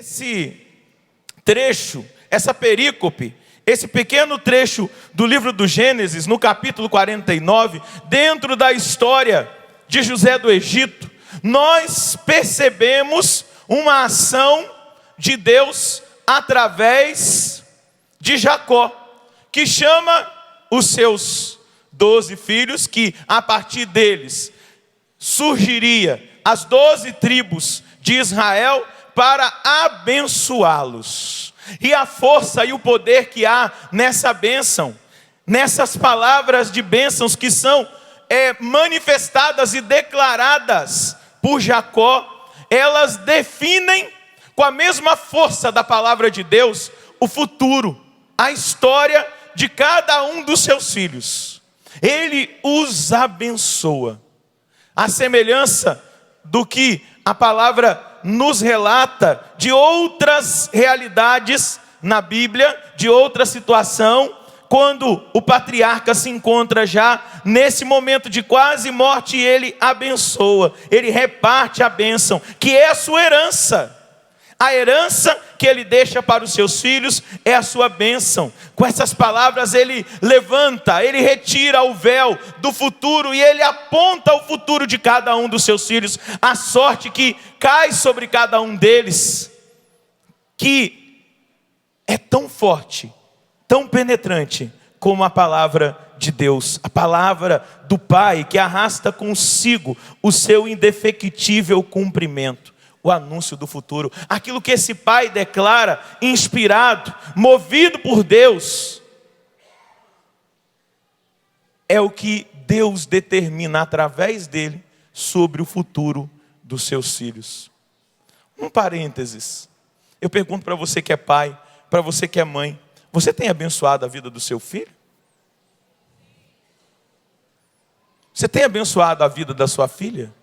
esse trecho, essa perícope, esse pequeno trecho do livro do Gênesis, no capítulo 49, dentro da história de José do Egito, nós percebemos uma ação de Deus através de Jacó, que chama os seus 12 filhos, que a partir deles surgiria as 12 tribos de Israel, para abençoá-los. E a força e o poder que há nessa bênção, nessas palavras de bênçãos que são manifestadas e declaradas por Jacó, elas definem com a mesma força da palavra de Deus o futuro, a história de cada um dos seus filhos. Ele os abençoa, a semelhança do que a palavra nos relata de outras realidades na Bíblia, de outra situação, quando o patriarca se encontra já nesse momento de quase morte, e ele abençoa, ele reparte a bênção, que é a sua herança. A herança que ele deixa para os seus filhos é a sua bênção. Com essas palavras ele levanta, ele retira o véu do futuro e ele aponta o futuro de cada um dos seus filhos, a sorte que cai sobre cada um deles, que é tão forte, tão penetrante como a palavra de Deus, a palavra do Pai, que arrasta consigo o seu indefectível cumprimento. O anúncio do futuro, aquilo que esse pai declara, inspirado, movido por Deus, é o que Deus determina através dele sobre o futuro dos seus filhos. Um parênteses, eu pergunto para você que é pai, para você que é mãe, você tem abençoado a vida do seu filho? Você tem abençoado a vida da sua filha?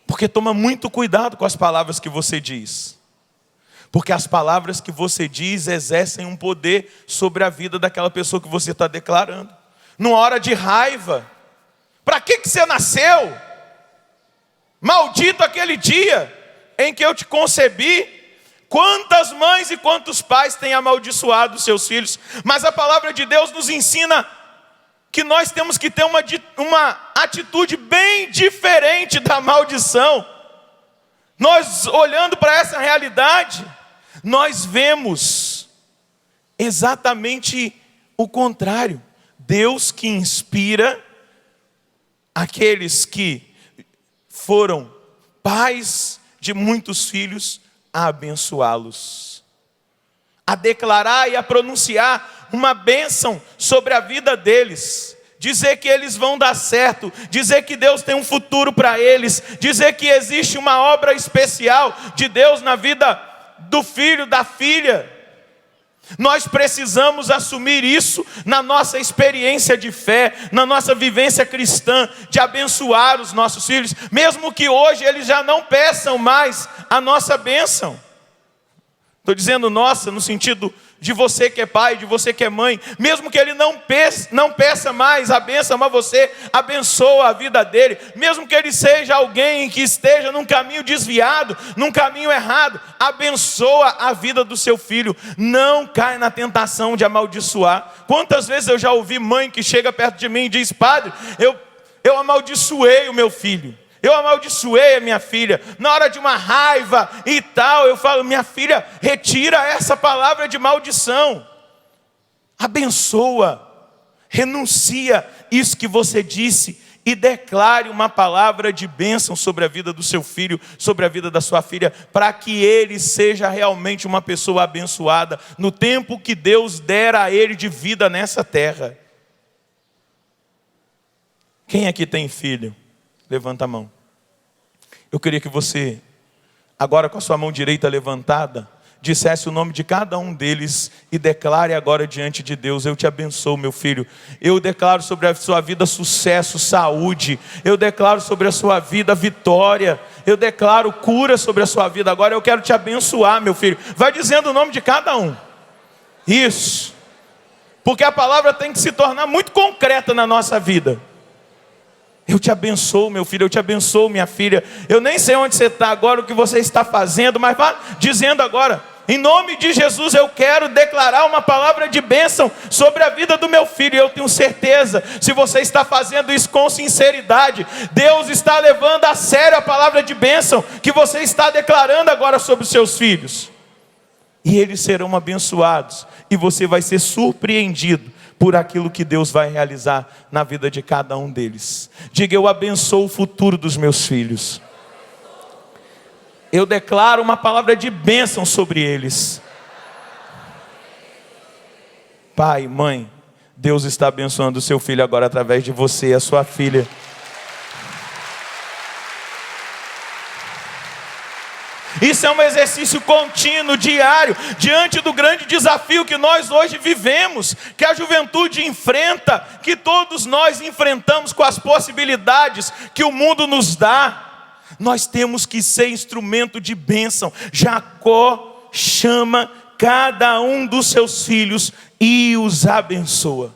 Porque toma muito cuidado com as palavras que você diz. Porque as palavras que você diz exercem um poder sobre a vida daquela pessoa que você está declarando. Numa hora de raiva. Para que você nasceu? Maldito aquele dia em que eu te concebi. Quantas mães e quantos pais têm amaldiçoado os seus filhos. Mas a palavra de Deus nos ensina que nós temos que ter uma atitude bem diferente da maldição. Nós, olhando para essa realidade, nós vemos exatamente o contrário. Deus que inspira aqueles que foram pais de muitos filhos a abençoá-los, a declarar e a pronunciar uma bênção sobre a vida deles, dizer que eles vão dar certo, dizer que Deus tem um futuro para eles, dizer que existe uma obra especial de Deus na vida do filho, da filha. Nós precisamos assumir isso na nossa experiência de fé, na nossa vivência cristã, de abençoar os nossos filhos, mesmo que hoje eles já não peçam mais a nossa bênção. Estou dizendo nossa no sentido de você que é pai, de você que é mãe, mesmo que ele não peça mais a bênção, mas você abençoa a vida dele, mesmo que ele seja alguém que esteja num caminho desviado, num caminho errado, abençoa a vida do seu filho, não cai na tentação de amaldiçoar. Quantas vezes eu já ouvi mãe que chega perto de mim e diz: padre, eu amaldiçoei o meu filho, eu amaldiçoei a minha filha, na hora de uma raiva e tal, eu falo: minha filha, retira essa palavra de maldição, abençoa, renuncia isso que você disse e declare uma palavra de bênção sobre a vida do seu filho, sobre a vida da sua filha, para que ele seja realmente uma pessoa abençoada no tempo que Deus der a ele de vida nessa terra. Quem aqui tem filho? Levanta a mão. Eu queria que você, agora com a sua mão direita levantada, dissesse o nome de cada um deles e declare agora diante de Deus: eu te abençoo, meu filho. Eu declaro sobre a sua vida sucesso, saúde. Eu declaro sobre a sua vida vitória. Eu declaro cura sobre a sua vida. Agora eu quero te abençoar, meu filho. Vai dizendo o nome de cada um. Isso. Porque a palavra tem que se tornar muito concreta na nossa vida. Eu te abençoo, meu filho, eu te abençoo, minha filha. Eu nem sei onde você está agora, o que você está fazendo, mas vá dizendo agora: em nome de Jesus eu quero declarar uma palavra de bênção sobre a vida do meu filho. Eu tenho certeza, se você está fazendo isso com sinceridade, Deus está levando a sério a palavra de bênção que você está declarando agora sobre os seus filhos. E eles serão abençoados, e você vai ser surpreendido por aquilo que Deus vai realizar na vida de cada um deles. Diga: eu abençoo o futuro dos meus filhos. Eu declaro uma palavra de bênção sobre eles. Pai, mãe, Deus está abençoando o seu filho agora através de você e a sua filha. Isso é um exercício contínuo, diário, diante do grande desafio que nós hoje vivemos, que a juventude enfrenta, que todos nós enfrentamos com as possibilidades que o mundo nos dá. Nós temos que ser instrumento de bênção. Jacó chama cada um dos seus filhos e os abençoa.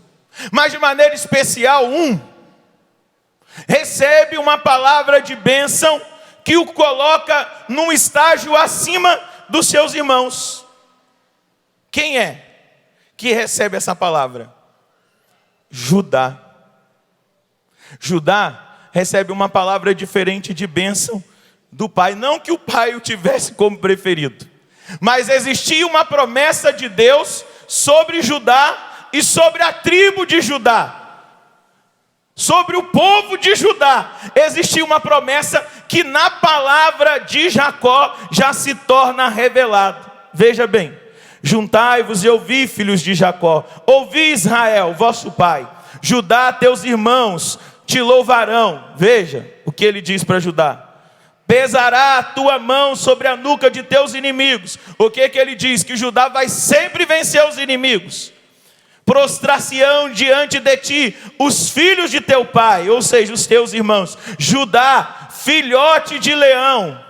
Mas de maneira especial, recebe uma palavra de bênção que o coloca num estágio acima dos seus irmãos. Quem é que recebe essa palavra? Judá. Judá recebe uma palavra diferente de bênção do pai. Não que o pai o tivesse como preferido, mas existia uma promessa de Deus sobre Judá e sobre a tribo de Judá. Sobre o povo de Judá existia uma promessa que na palavra de Jacó já se torna revelada. Veja bem: juntai-vos e ouvi, filhos de Jacó, ouvi, Israel, vosso pai. Judá, teus irmãos te louvarão. Veja o que ele diz para Judá: pesará a tua mão sobre a nuca de teus inimigos. O que ele diz? Que Judá vai sempre vencer os inimigos. Prostrar-se-ão diante de ti os filhos de teu pai, ou seja, os teus irmãos. Judá, filhote de leão,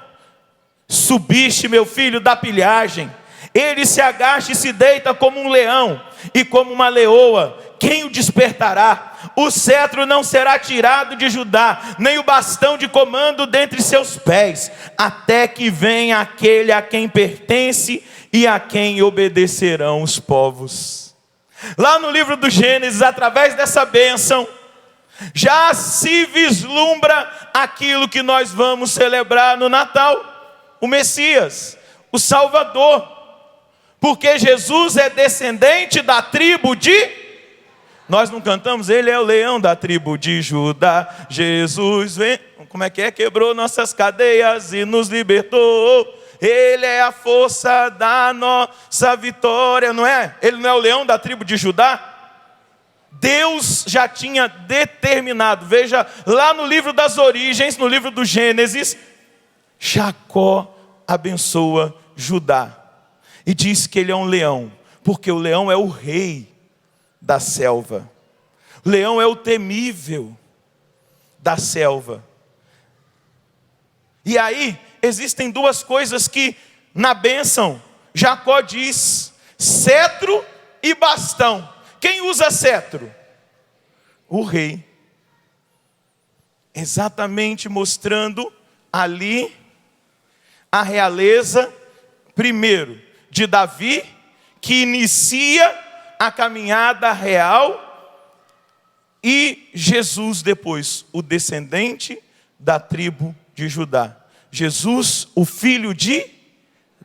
subiste, meu filho, da pilhagem. Ele se agacha e se deita como um leão e como uma leoa. Quem o despertará? O cetro não será tirado de Judá, nem o bastão de comando dentre seus pés, até que venha aquele a quem pertence e a quem obedecerão os povos. Lá no livro do Gênesis, através dessa bênção, já se vislumbra aquilo que nós vamos celebrar no Natal: o Messias, o Salvador. Porque Jesus é descendente da tribo de... Nós não cantamos? Ele é o leão da tribo de Judá. Jesus vem... Como é que é? Quebrou nossas cadeias e nos libertou. Ele é a força da nossa vitória, não é? Ele não é o leão da tribo de Judá? Deus já tinha determinado. Veja, lá no livro das origens, no livro do Gênesis, Jacó abençoa Judá e diz que ele é um leão, porque o leão é o rei da selva. O leão é o temível da selva. E aí existem duas coisas que na bênção Jacó diz: cetro e bastão. Quem usa cetro? O rei. Exatamente mostrando ali a realeza, primeiro, de Davi, que inicia a caminhada real, e Jesus depois, o descendente da tribo de Judá. Jesus, o filho de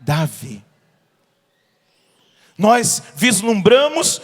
Davi. Nós vislumbramos,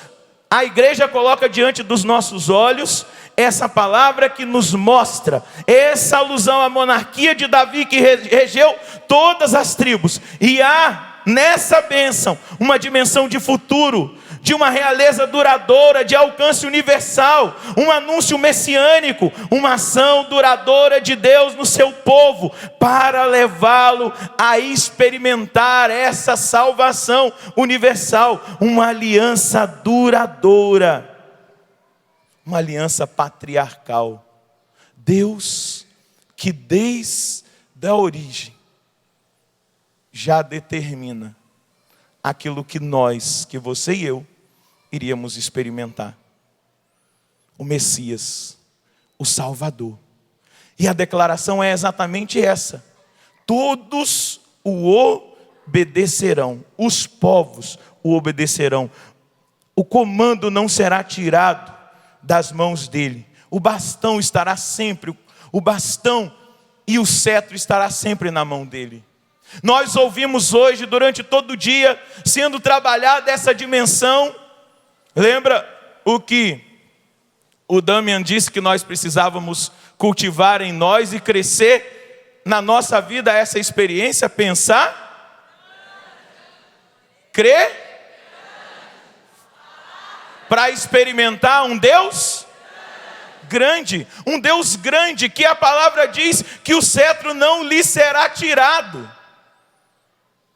a igreja coloca diante dos nossos olhos essa palavra que nos mostra essa alusão à monarquia de Davi, que regeu todas as tribos. E há nessa bênção uma dimensão de futuro, de uma realeza duradoura, de alcance universal, um anúncio messiânico, uma ação duradoura de Deus no seu povo, para levá-lo a experimentar essa salvação universal, uma aliança duradoura, uma aliança patriarcal. Deus que desde a origem já determina aquilo que nós, que você e eu, iríamos experimentar. O Messias, o Salvador, E a declaração é exatamente essa: todos o obedecerão, os povos o obedecerão. O comando não será tirado das mãos dele. O bastão estará sempre, o bastão e o cetro estará sempre na mão dele. Nós ouvimos hoje, durante todo o dia, sendo trabalhada essa dimensão. Lembra o que o Damian disse que nós precisávamos cultivar em nós e crescer na nossa vida essa experiência? Pensar, crer, para experimentar um Deus grande, um Deus grande, que a palavra diz que o cetro não lhe será tirado,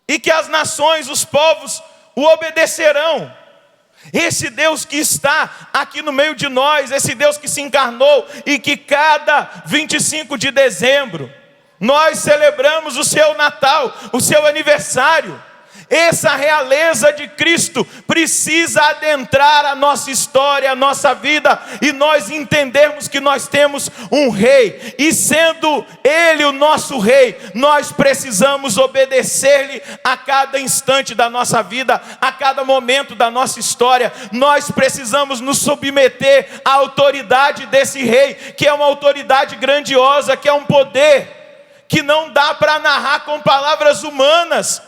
e que as nações, os povos o obedecerão. Esse Deus que está aqui no meio de nós, esse Deus que se encarnou e que cada 25 de dezembro nós celebramos o seu Natal, o seu aniversário. Essa realeza de Cristo precisa adentrar a nossa história, a nossa vida, e nós entendermos que nós temos um rei, e sendo ele o nosso rei, nós precisamos obedecer-lhe a cada instante da nossa vida, a cada momento da nossa história. Nós precisamos nos submeter à autoridade desse rei, que é uma autoridade grandiosa, que é um poder que não dá para narrar com palavras humanas.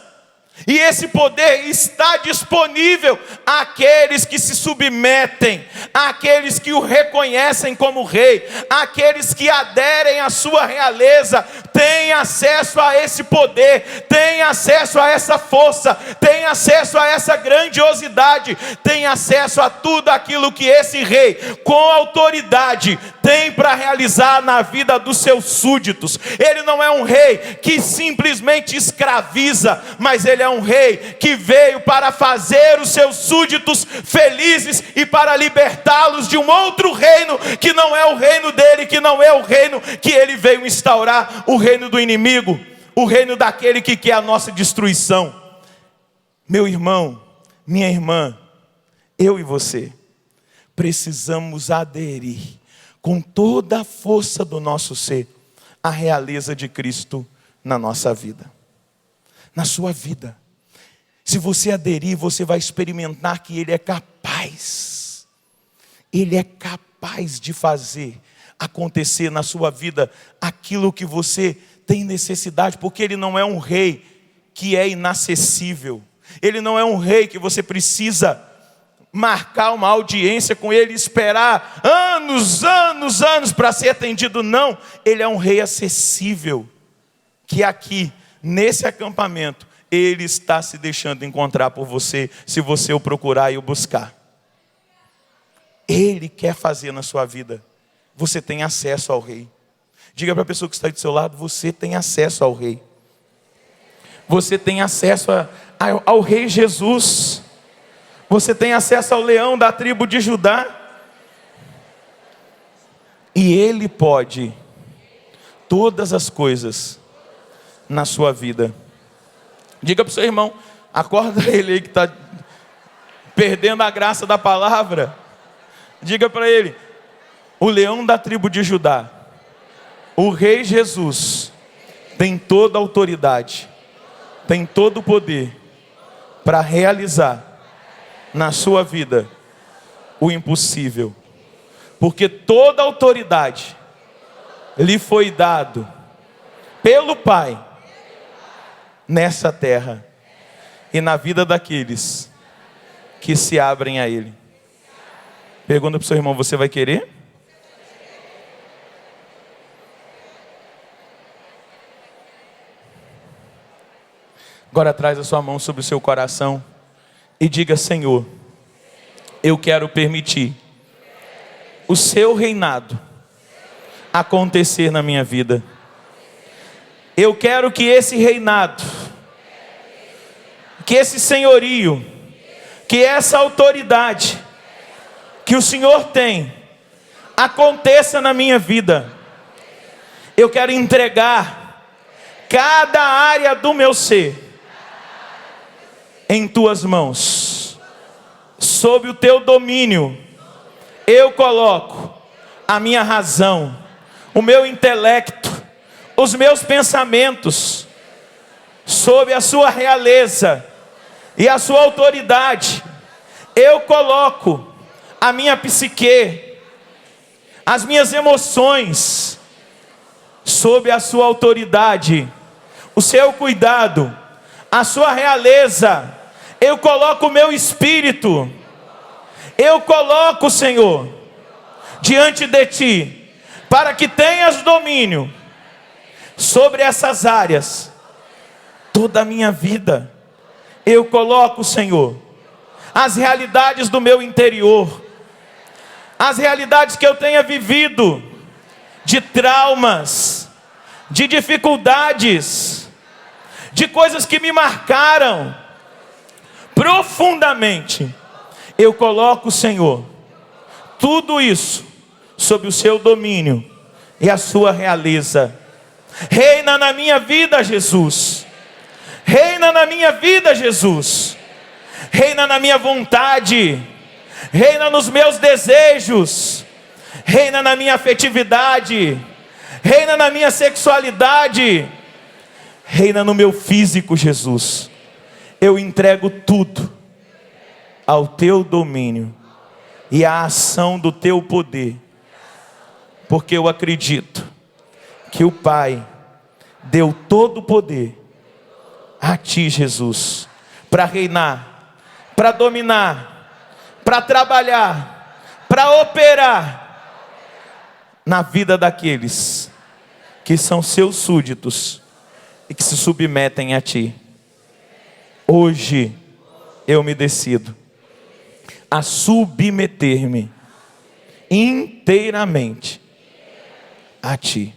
E esse poder está disponível àqueles que se submetem, àqueles que o reconhecem como rei, àqueles que aderem à sua realeza, têm acesso a esse poder, têm acesso a essa força, têm acesso a essa grandiosidade, têm acesso a tudo aquilo que esse rei, com autoridade, tem para realizar na vida dos seus súditos. Ele não é um rei que simplesmente escraviza, mas ele é um rei que veio para fazer os seus súditos felizes e para libertá-los de um outro reino, que não é o reino dele, que não é o reino que ele veio instaurar, o reino do inimigo, o reino daquele que quer a nossa destruição. Meu irmão, minha irmã, eu e você precisamos aderir com toda a força do nosso ser à realeza de Cristo na nossa vida, na sua vida. Se você aderir, você vai experimentar que Ele é capaz de fazer acontecer na sua vida aquilo que você tem necessidade, porque Ele não é um rei que é inacessível, Ele não é um rei que você precisa marcar uma audiência com Ele, esperar anos para ser atendido. Não, Ele é um rei acessível, que aqui, nesse acampamento, Ele está se deixando encontrar por você, se você o procurar e o buscar. Ele quer fazer na sua vida. Você tem acesso ao rei. Diga para a pessoa que está aí do seu lado: você tem acesso ao rei. Você tem acesso ao rei Jesus. Você tem acesso ao leão da tribo de Judá. E Ele pode todas as coisas na sua vida. Diga para o seu irmão, acorda ele aí que está perdendo a graça da palavra. Diga para ele: o leão da tribo de Judá, o rei Jesus, tem toda a autoridade, tem todo o poder para realizar na sua vida o impossível, porque toda a autoridade lhe foi dado pelo Pai nessa terra e na vida daqueles que se abrem a Ele. Pergunta para o seu irmão: você vai querer? Agora traz a sua mão sobre o seu coração e diga: Senhor, eu quero permitir o seu reinado acontecer na minha vida. Eu quero que esse reinado, que esse senhorio, que essa autoridade que o Senhor tem, aconteça na minha vida. Eu quero entregar cada área do meu ser em tuas mãos, sob o teu domínio. Eu coloco a minha razão, o meu intelecto, os meus pensamentos, sob a sua realeza e a sua autoridade. Eu coloco a minha psique, as minhas emoções, sob a sua autoridade, o seu cuidado, a sua realeza. Eu coloco o meu espírito, eu coloco, Senhor, diante de Ti, para que tenhas domínio sobre essas áreas, toda a minha vida. Eu coloco, Senhor, as realidades do meu interior, as realidades que eu tenha vivido, de traumas, de dificuldades, de coisas que me marcaram profundamente. Eu coloco, Senhor, tudo isso sob o seu domínio e a sua realeza. Reina na minha vida, Jesus. Reina na minha vida, Jesus. Reina na minha vontade. Reina nos meus desejos. Reina na minha afetividade. Reina na minha sexualidade. Reina no meu físico, Jesus. Eu entrego tudo ao teu domínio e à ação do teu poder, porque eu acredito que o Pai deu todo o poder a ti, Jesus, para reinar, para dominar, para trabalhar, para operar na vida daqueles que são seus súditos e que se submetem a ti. Hoje eu me decido a submeter-me inteiramente a ti.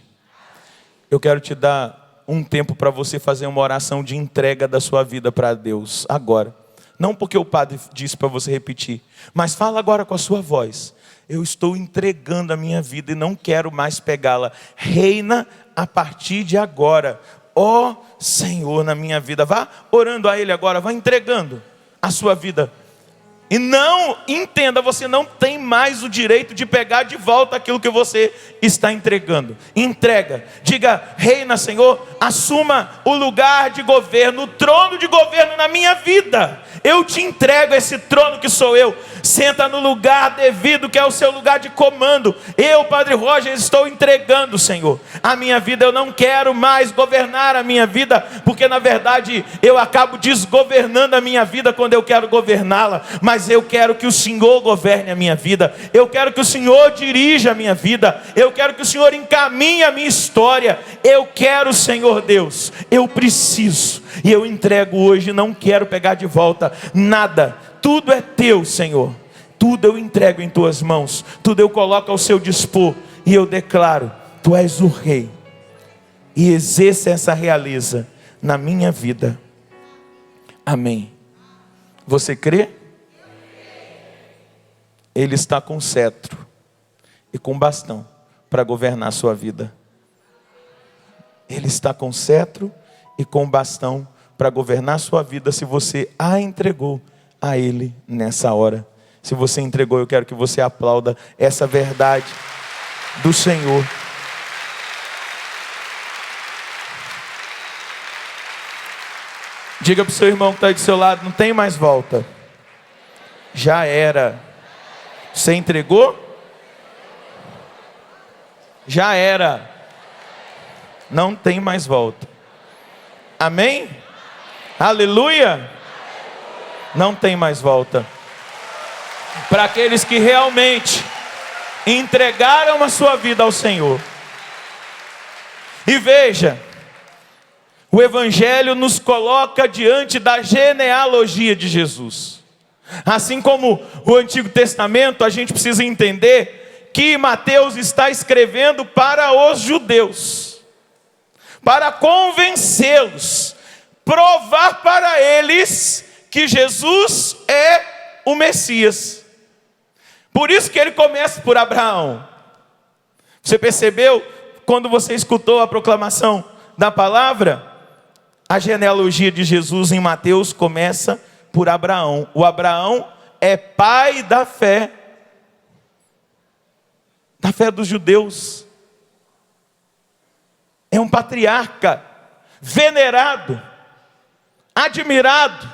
Eu quero te dar um tempo para você fazer uma oração de entrega da sua vida para Deus agora. Não porque o padre disse para você repetir, mas fala agora com a sua voz. Eu estou entregando a minha vida e não quero mais pegá-la. Reina a partir de agora, ó Senhor, na minha vida. Vá orando a Ele agora, vá entregando a sua vida. E não, entenda, você não tem mais o direito de pegar de volta aquilo que você está entregando. Entrega, diga: reina, Senhor, assuma o lugar de governo, o trono de governo na minha vida. Eu te entrego esse trono que sou eu. Senta no lugar devido, que é o seu lugar de comando. Eu, Padre Roger, estou entregando, Senhor, a minha vida. Eu não quero mais governar a minha vida, porque na verdade eu acabo desgovernando a minha vida quando eu quero governá-la. Mas eu quero que o Senhor governe a minha vida. Eu quero que o Senhor dirija a minha vida. Eu quero que o Senhor encaminhe a minha história. Eu quero, Senhor Deus, eu preciso. E eu entrego hoje, não quero pegar de volta nada. Tudo é teu, Senhor. Tudo eu entrego em tuas mãos. Tudo eu coloco ao seu dispor. E eu declaro: tu és o Rei. E exerça essa realeza na minha vida. Amém. Você crê? Ele está com cetro e com bastão para governar a sua vida. Ele está com cetro e com bastão para governar a sua vida, se você a entregou a Ele nessa hora. Se você entregou, eu quero que você aplauda essa verdade do Senhor. Diga para o seu irmão que está aí do seu lado: não tem mais volta. Já era. Você entregou? Já era. Não tem mais volta. Amém? Aleluia. Não tem mais volta. Para aqueles que realmente entregaram a sua vida ao Senhor. E veja, o Evangelho nos coloca diante da genealogia de Jesus. Assim como o Antigo Testamento, a gente precisa entender que Mateus está escrevendo para os judeus, para convencê-los, provar para eles que Jesus é o Messias. Por isso que ele começa por Abraão. Você percebeu quando você escutou a proclamação da palavra? A genealogia de Jesus em Mateus começa por Abraão. O Abraão é pai da fé dos judeus. é um patriarca venerado, admirado.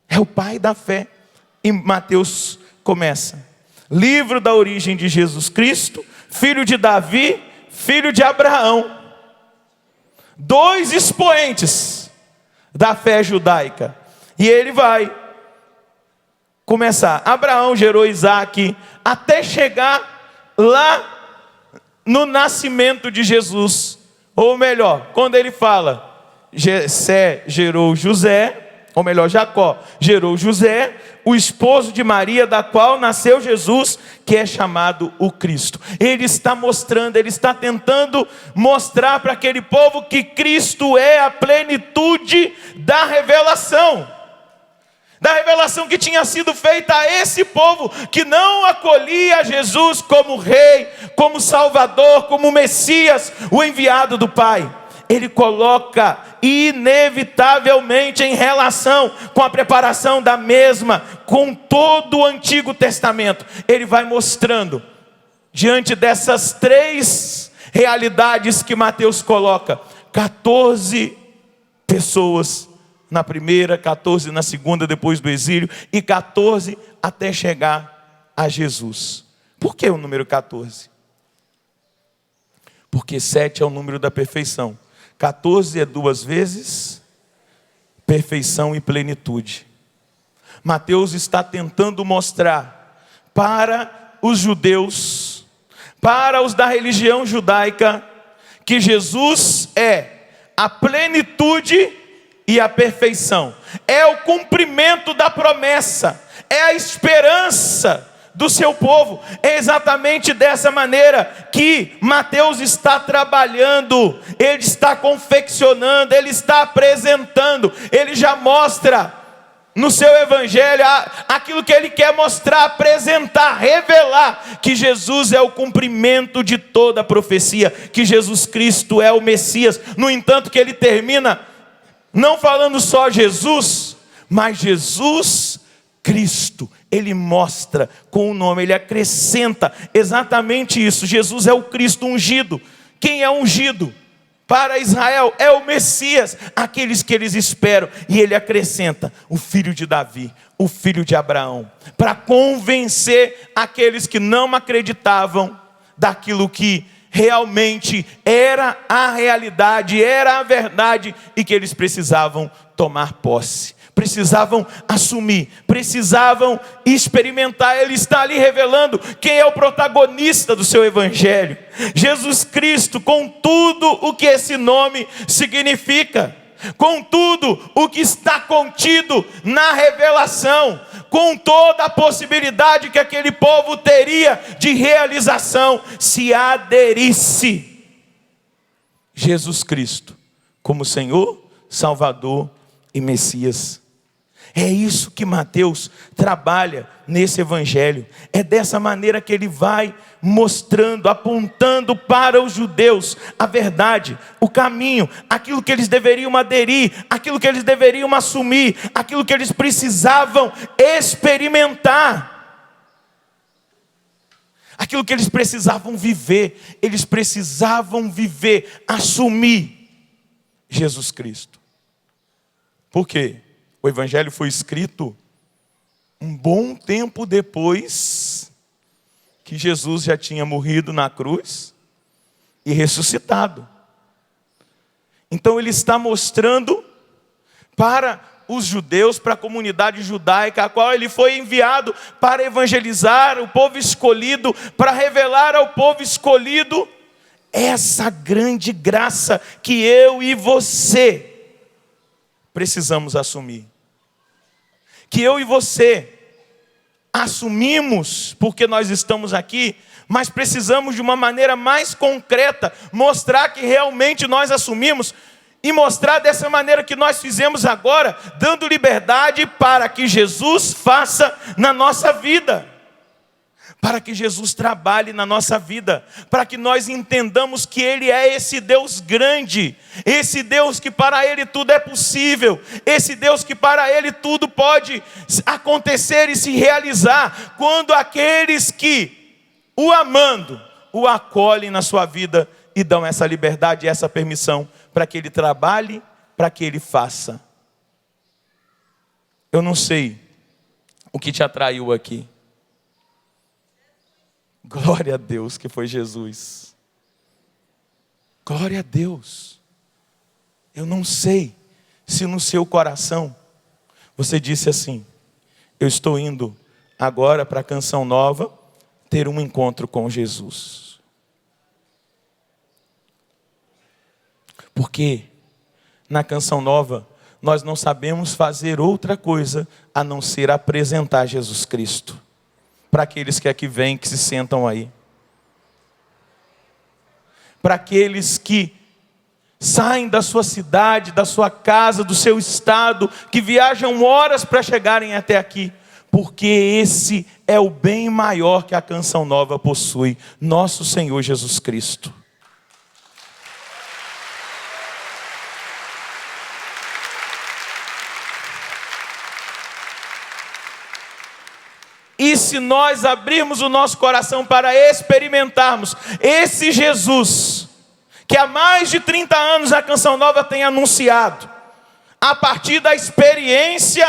É o pai da fé. E Mateus começa: livro da origem de Jesus Cristo, filho de Davi, filho de Abraão. Dois expoentes da fé judaica. E ele vai começar. Abraão gerou Isaque até chegar lá no nascimento de Jesus. Ou melhor, quando ele fala, Jessé gerou José, ou melhor, Jacó gerou José, o esposo de Maria, da qual nasceu Jesus, que é chamado o Cristo. Ele está mostrando, ele está tentando mostrar para aquele povo que Cristo é a plenitude da revelação que tinha sido feita a esse povo, que não acolhia Jesus como rei, como salvador, como Messias, o enviado do Pai. Ele coloca inevitavelmente em relação com a preparação da mesma, com todo o Antigo Testamento. Ele vai mostrando, diante dessas três realidades que Mateus coloca, 14 pessoas na primeira, 14 na segunda, depois do exílio, e 14 até chegar a Jesus. Por que o número 14? Porque 7 é o número da perfeição. 14 é 2 vezes perfeição e plenitude. Mateus está tentando mostrar para os judeus, para os da religião judaica, que Jesus é a plenitude e a perfeição, é o cumprimento da promessa, é a esperança do seu povo. É exatamente dessa maneira que Mateus está trabalhando, ele está confeccionando, ele está apresentando, ele já mostra no seu evangelho aquilo que ele quer mostrar, apresentar, revelar, que Jesus é o cumprimento de toda a profecia, que Jesus Cristo é o Messias. No entanto, que ele termina não falando só Jesus, mas Jesus Cristo. Ele mostra com o nome, ele acrescenta exatamente isso. Jesus é o Cristo ungido. Quem é ungido para Israel? É o Messias, aqueles que eles esperam. E ele acrescenta o filho de Davi, o filho de Abraão, para convencer aqueles que não acreditavam daquilo que realmente era a realidade, era a verdade, e que eles precisavam tomar posse, precisavam assumir, precisavam experimentar. Ele está ali revelando quem é o protagonista do seu evangelho: Jesus Cristo, com tudo o que esse nome significa, com tudo o que está contido na revelação, com toda a possibilidade que aquele povo teria de realização se aderisse Jesus Cristo como Senhor, Salvador e Messias. É isso que Mateus trabalha nesse evangelho. É dessa maneira que ele vai mostrando, apontando para os judeus a verdade, o caminho, aquilo que eles deveriam aderir, aquilo que eles deveriam assumir, aquilo que eles precisavam experimentar, aquilo que eles precisavam viver. Eles precisavam viver, assumir Jesus Cristo. Por quê? O evangelho foi escrito um bom tempo depois que Jesus já tinha morrido na cruz e ressuscitado. Então ele está mostrando para os judeus, para a comunidade judaica, a qual ele foi enviado para evangelizar o povo escolhido, para revelar ao povo escolhido essa grande graça que eu e você precisamos assumir. Que eu e você assumimos porque nós estamos aqui, mas precisamos de uma maneira mais concreta mostrar que realmente nós assumimos, e mostrar dessa maneira que nós fizemos agora, dando liberdade para que Jesus faça na nossa vida, para que Jesus trabalhe na nossa vida, para que nós entendamos que Ele é esse Deus grande, esse Deus que para Ele tudo é possível, esse Deus que para Ele tudo pode acontecer e se realizar, quando aqueles que o amando, o acolhem na sua vida e dão essa liberdade e essa permissão para que ele trabalhe, para que ele faça. Eu não sei o que te atraiu aqui. Glória a Deus que foi Jesus. Glória a Deus. Eu não sei se no seu coração você disse assim: eu estou indo agora para a Canção Nova ter um encontro com Jesus. Porque na Canção Nova nós não sabemos fazer outra coisa a não ser apresentar Jesus Cristo para aqueles que aqui vêm, que se sentam aí. Para aqueles que saem da sua cidade, da sua casa, do seu estado, que viajam horas para chegarem até aqui. Porque esse é o bem maior que a Canção Nova possui, nosso Senhor Jesus Cristo. E se nós abrirmos o nosso coração para experimentarmos esse Jesus, que há mais de 30 anos a Canção Nova tem anunciado, a partir da experiência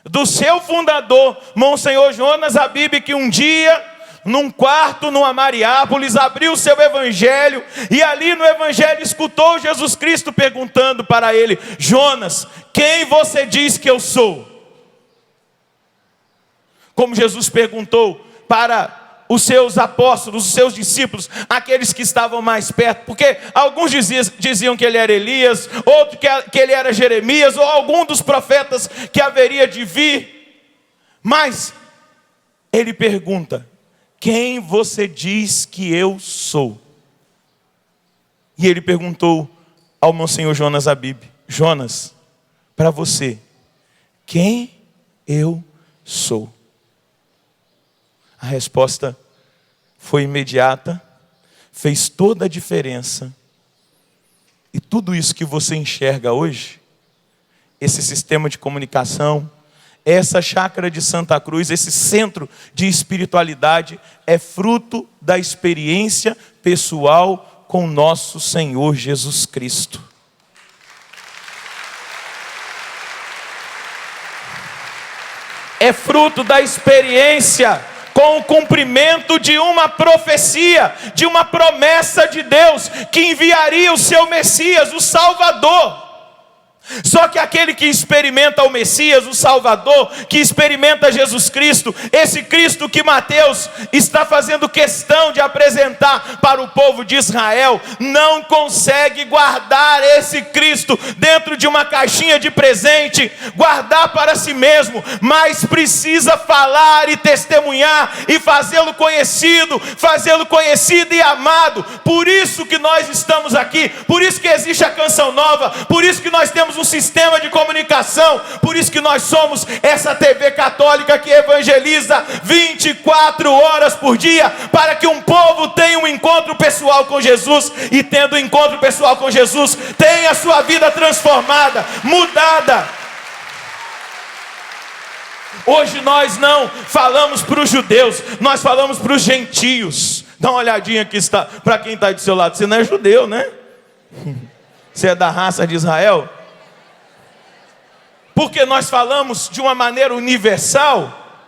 do seu fundador, Monsenhor Jonas Habib, que um dia, num quarto, numa Mariápolis, abriu o seu evangelho, e ali no evangelho escutou Jesus Cristo perguntando para ele: Jonas, quem você diz que eu sou? Como Jesus perguntou para os seus apóstolos, os seus discípulos, aqueles que estavam mais perto, porque alguns diziam que ele era Elias, outros que ele era Jeremias, ou algum dos profetas que haveria de vir. Mas ele pergunta: quem você diz que eu sou? E ele perguntou ao Monsenhor Jonas Habib: Jonas, para você, quem eu sou? A resposta foi imediata, fez toda a diferença. E tudo isso que você enxerga hoje, esse sistema de comunicação, essa chácara de Santa Cruz, esse centro de espiritualidade, é fruto da experiência pessoal com nosso Senhor Jesus Cristo. É fruto da experiência com o cumprimento de uma profecia, de uma promessa de Deus, que enviaria o seu Messias, o Salvador. Só que aquele que experimenta o Messias, o Salvador, que experimenta Jesus Cristo, esse Cristo que Mateus está fazendo questão de apresentar para o povo de Israel, não consegue guardar esse Cristo dentro de uma caixinha de presente, guardar para si mesmo, mas precisa falar e testemunhar e fazê-lo conhecido e amado. Por isso que nós estamos aqui, por isso que existe a Canção Nova, por isso que nós temos um sistema de comunicação, por isso que nós somos essa TV católica que evangeliza 24 horas por dia, para que um povo tenha um encontro pessoal com Jesus, e tendo um encontro pessoal com Jesus, tenha a sua vida transformada, mudada. Hoje nós não falamos para os judeus, nós falamos para os gentios. Dá uma olhadinha aqui para quem está do seu lado. Você não é judeu, né? Você é da raça de Israel? Porque nós falamos de uma maneira universal,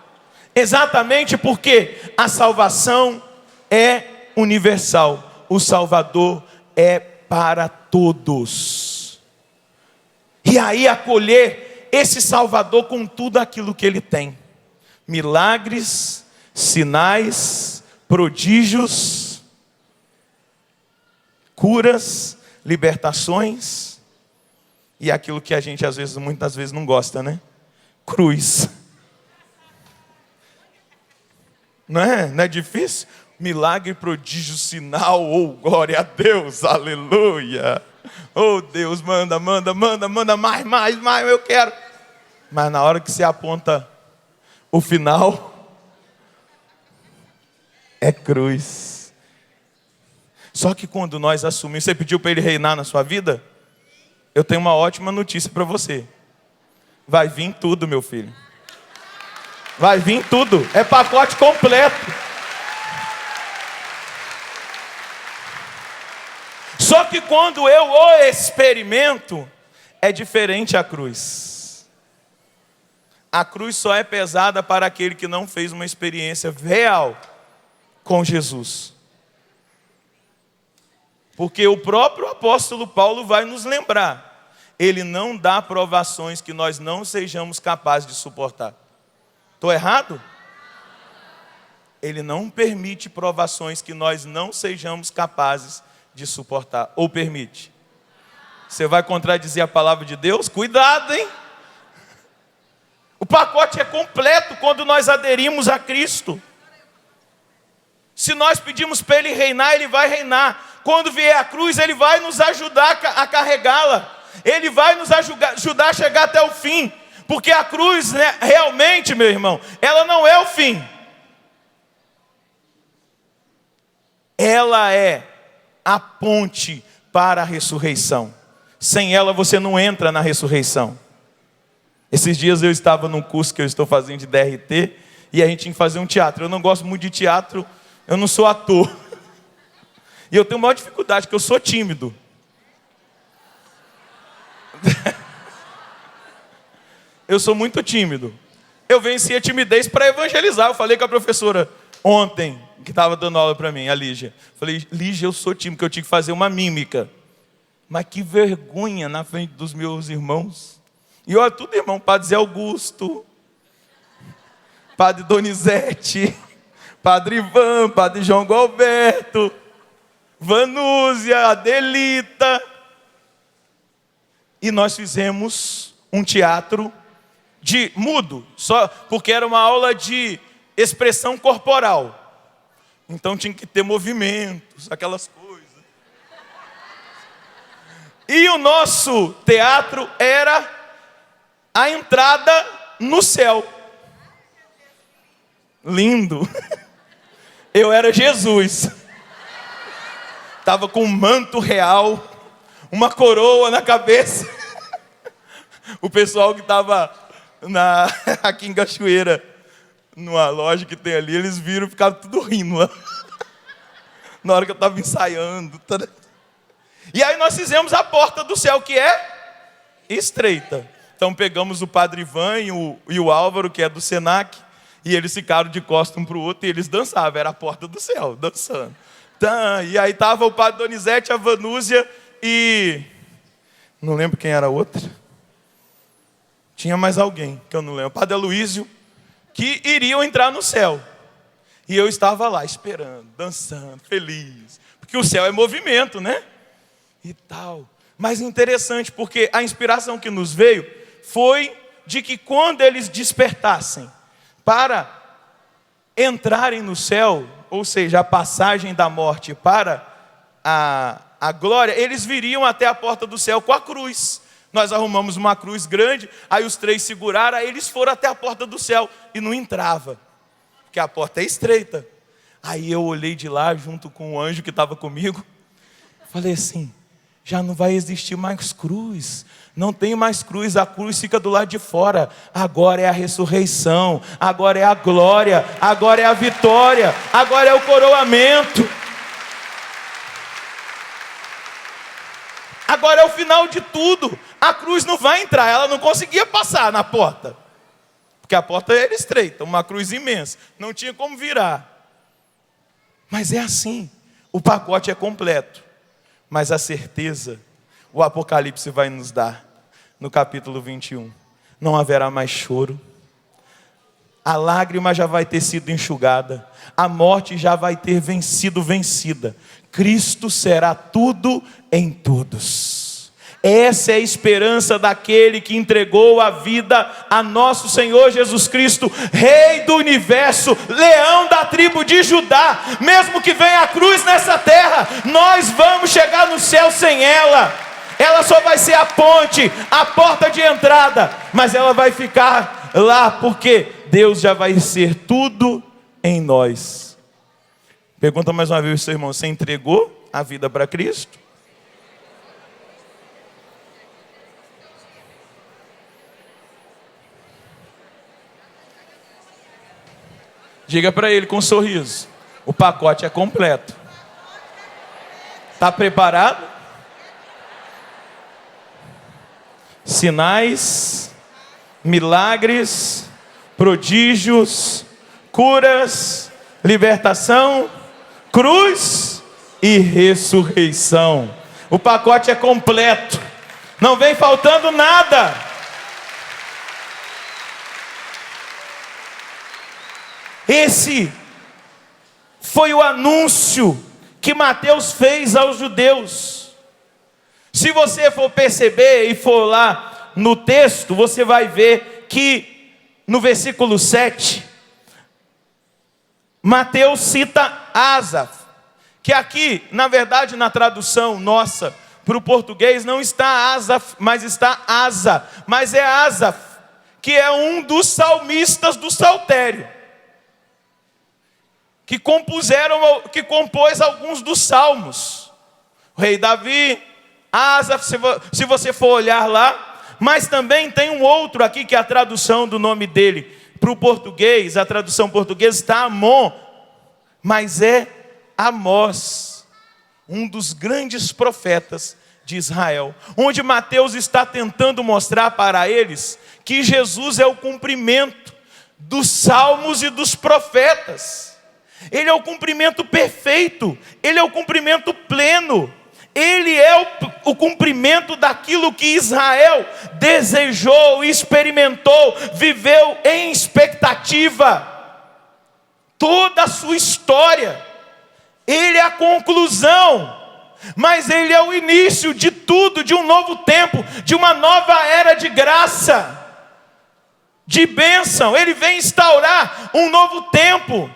exatamente porque a salvação é universal. O Salvador é para todos. E aí acolher esse Salvador com tudo aquilo que ele tem: milagres, sinais, prodígios, curas, libertações. E aquilo que a gente muitas vezes não gosta, né? Cruz. Não é difícil? Milagre, prodígio, sinal, oh glória a Deus, aleluia. Oh Deus, manda mais, eu quero. Mas na hora que você aponta o final, é cruz. Só que quando nós assumimos, você pediu para ele reinar na sua vida? Eu tenho uma ótima notícia para você. Vai vir tudo, meu filho. Vai vir tudo. É pacote completo. Só que quando eu o experimento, é diferente a cruz. A cruz só é pesada para aquele que não fez uma experiência real com Jesus. Porque o próprio apóstolo Paulo vai nos lembrar. Ele não dá provações que nós não sejamos capazes de suportar. Estou errado? Ele não permite provações que nós não sejamos capazes de suportar. Ou permite? Você vai contradizer a palavra de Deus? Cuidado, hein? O pacote é completo quando nós aderimos a Cristo. Se nós pedimos para Ele reinar, Ele vai reinar. Quando vier a cruz, Ele vai nos ajudar a carregá-la. Ele vai nos ajudar a chegar até o fim. Porque a cruz, né, realmente, meu irmão, ela não é o fim. Ela é a ponte para a ressurreição. Sem ela você não entra na ressurreição. Esses dias eu estava num curso que eu estou fazendo de DRT e a gente tinha que fazer um teatro. Eu não gosto muito de teatro, eu não sou ator. E eu tenho maior dificuldade, porque eu sou tímido. Eu sou muito tímido. Eu venci a timidez para evangelizar. Eu falei com a professora ontem, que estava dando aula para mim, a Lígia. Falei, Lígia, eu sou tímido, que eu tinha que fazer uma mímica. Mas que vergonha na frente dos meus irmãos. E olha, tudo irmão, Padre Zé Augusto, Padre Donizete, Padre Ivan, Padre João Galberto, Vanúzia, Adelita. E nós fizemos um teatro de mudo, só porque era uma aula de expressão corporal. Então tinha que ter movimentos, aquelas coisas. E o nosso teatro era a entrada no céu. Lindo. Eu era Jesus. Estava com um manto real, uma coroa na cabeça. O pessoal que estava aqui em Cachoeira, numa loja que tem ali, eles viram e ficaram tudo rindo lá. Na hora que eu estava ensaiando. E aí nós fizemos a porta do céu, que é estreita. Então pegamos o Padre Ivan e o Álvaro, que é do Senac, e eles ficaram de costas um para o outro e eles dançavam. Era a porta do céu, dançando. E aí estava o Padre Donizete, a Vanúzia e... não lembro quem era a outra. Tinha mais alguém, que eu não lembro. O Padre Aloísio, que iriam entrar no céu. E eu estava lá esperando, dançando, feliz. Porque o céu é movimento, né? E tal. Mas interessante, porque a inspiração que nos veio foi de que quando eles despertassem para entrarem no céu, ou seja, a passagem da morte para a glória, eles viriam até a porta do céu com a cruz. Nós arrumamos uma cruz grande, aí os três seguraram, aí eles foram até a porta do céu e não entrava, porque a porta é estreita. Aí eu olhei de lá junto com o anjo que estava comigo, falei assim, já não vai existir mais cruz, não tem mais cruz, a cruz fica do lado de fora. Agora é a ressurreição, agora é a glória, agora é a vitória, agora é o coroamento. Agora é o final de tudo. A cruz não vai entrar, ela não conseguia passar na porta, porque a porta era estreita, uma cruz imensa, não tinha como virar. Mas é assim, o pacote é completo. Mas a certeza, o Apocalipse vai nos dar, no capítulo 21. Não haverá mais choro. A lágrima já vai ter sido enxugada. A morte já vai ter vencida. Cristo será tudo em todos. Essa é a esperança daquele que entregou a vida a nosso Senhor Jesus Cristo, Rei do Universo, Leão da tribo de Judá. Mesmo que venha a cruz nessa terra, nós vamos chegar no céu sem ela. Ela só vai ser a ponte, a porta de entrada, mas ela vai ficar lá, porque Deus já vai ser tudo em nós. Pergunta mais uma vez, seu irmão, você entregou a vida para Cristo? Diga para ele com um sorriso, o pacote é completo. Está preparado? sinais, milagres, prodígios, curas, libertação, cruz e ressurreição. O pacote é completo, não vem faltando nada. Esse foi o anúncio que Mateus fez aos judeus. Se você for perceber e for lá no texto, você vai ver que no versículo 7, Mateus cita Asaf, que aqui, na verdade, na tradução nossa para o português, não está Asaf, mas está Asa, mas é Asaf, que é um dos salmistas do Saltério, que compôs alguns dos salmos. O rei Davi, Asaf, se você for olhar lá, mas também tem um outro aqui que é a tradução do nome dele para o português, a tradução portuguesa está Amon, mas é Amós, um dos grandes profetas de Israel, onde Mateus está tentando mostrar para eles que Jesus é o cumprimento dos salmos e dos profetas. Ele é o cumprimento perfeito, ele é o cumprimento pleno, ele é o cumprimento daquilo que Israel desejou, experimentou, viveu em expectativa. Toda a sua história, ele é a conclusão, mas ele é o início de tudo, de um novo tempo, de uma nova era de graça, de bênção. Ele vem instaurar um novo tempo.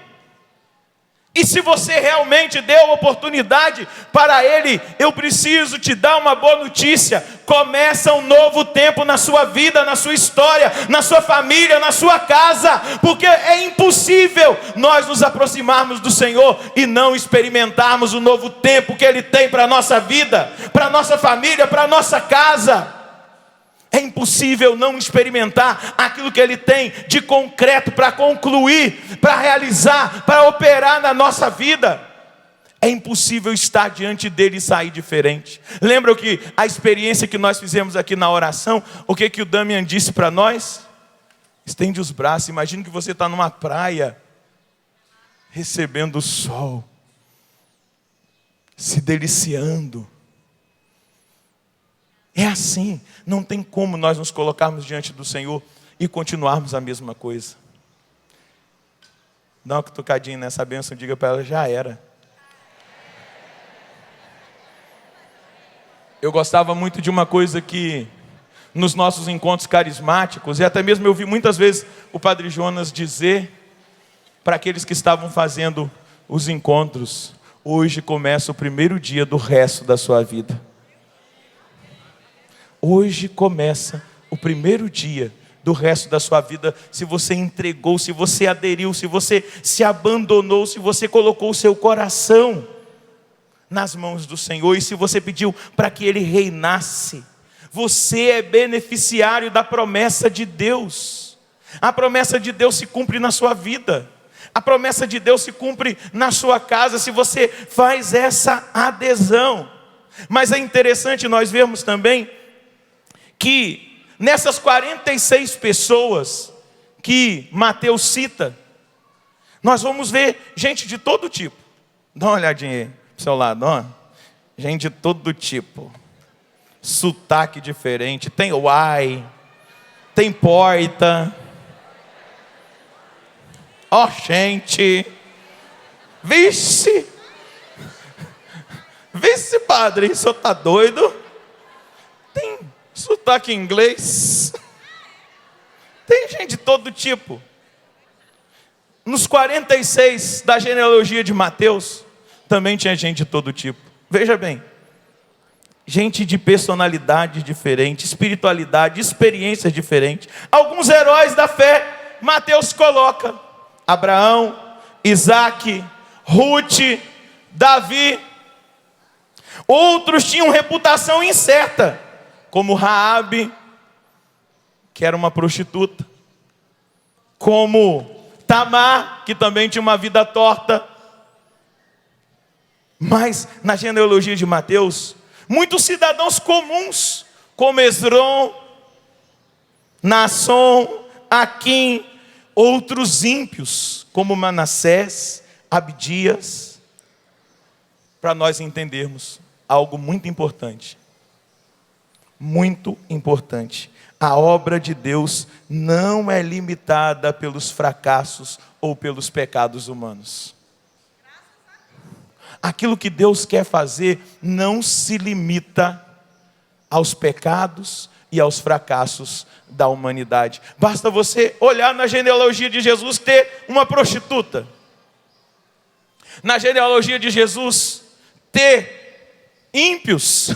E se você realmente deu oportunidade para ele, eu preciso te dar uma boa notícia. Começa um novo tempo na sua vida, na sua história, na sua família, na sua casa. Porque é impossível nós nos aproximarmos do Senhor e não experimentarmos o novo tempo que Ele tem para a nossa vida, para a nossa família, para a nossa casa. É impossível não experimentar aquilo que Ele tem de concreto para concluir, para realizar, para operar na nossa vida. É impossível estar diante dele e sair diferente. Lembra que a experiência que nós fizemos aqui na oração? O que o Damian disse para nós? Estende os braços, imagine que você está numa praia, recebendo o sol, se deliciando. É assim, não tem como nós nos colocarmos diante do Senhor e continuarmos a mesma coisa. Dá uma cutucadinha nessa bênção, diga para ela, já era. Eu gostava muito de uma coisa que, nos nossos encontros carismáticos, e até mesmo eu vi muitas vezes o Padre Jonas dizer para aqueles que estavam fazendo os encontros, hoje começa o primeiro dia do resto da sua vida. Hoje começa o primeiro dia do resto da sua vida. Se você entregou, se você aderiu, se você se abandonou, se você colocou o seu coração nas mãos do Senhor e se você pediu para que Ele reinasse, você é beneficiário da promessa de Deus. A promessa de Deus se cumpre na sua vida. A promessa de Deus se cumpre na sua casa se você faz essa adesão. Mas é interessante nós vermos também que nessas 46 pessoas que Mateus cita, nós vamos ver gente de todo tipo. Dá uma olhadinha aí pro seu lado, ó. Gente de todo tipo. Sotaque diferente, tem uai, tem porta. Ó, gente. Vixe, padre, o senhor tá doido? Tem sotaque inglês. Tem gente de todo tipo. Nos 46 da genealogia de Mateus, também tinha gente de todo tipo. Veja bem, gente de personalidade diferente, espiritualidade, experiências diferentes. Alguns heróis da fé, Mateus coloca: Abraão, Isaac, Ruth, Davi. Outros tinham reputação incerta, como Raabe, que era uma prostituta, como Tamar, que também tinha uma vida torta. Mas na genealogia de Mateus, muitos cidadãos comuns, como Esrom, Naasson, Aquim, outros ímpios, como Manassés, Abdias, para nós entendermos algo muito importante. Muito importante. A obra de Deus não é limitada pelos fracassos ou pelos pecados humanos. Aquilo que Deus quer fazer não se limita aos pecados e aos fracassos da humanidade. Basta você olhar na genealogia de Jesus, ter uma prostituta. Na genealogia de Jesus, ter ímpios.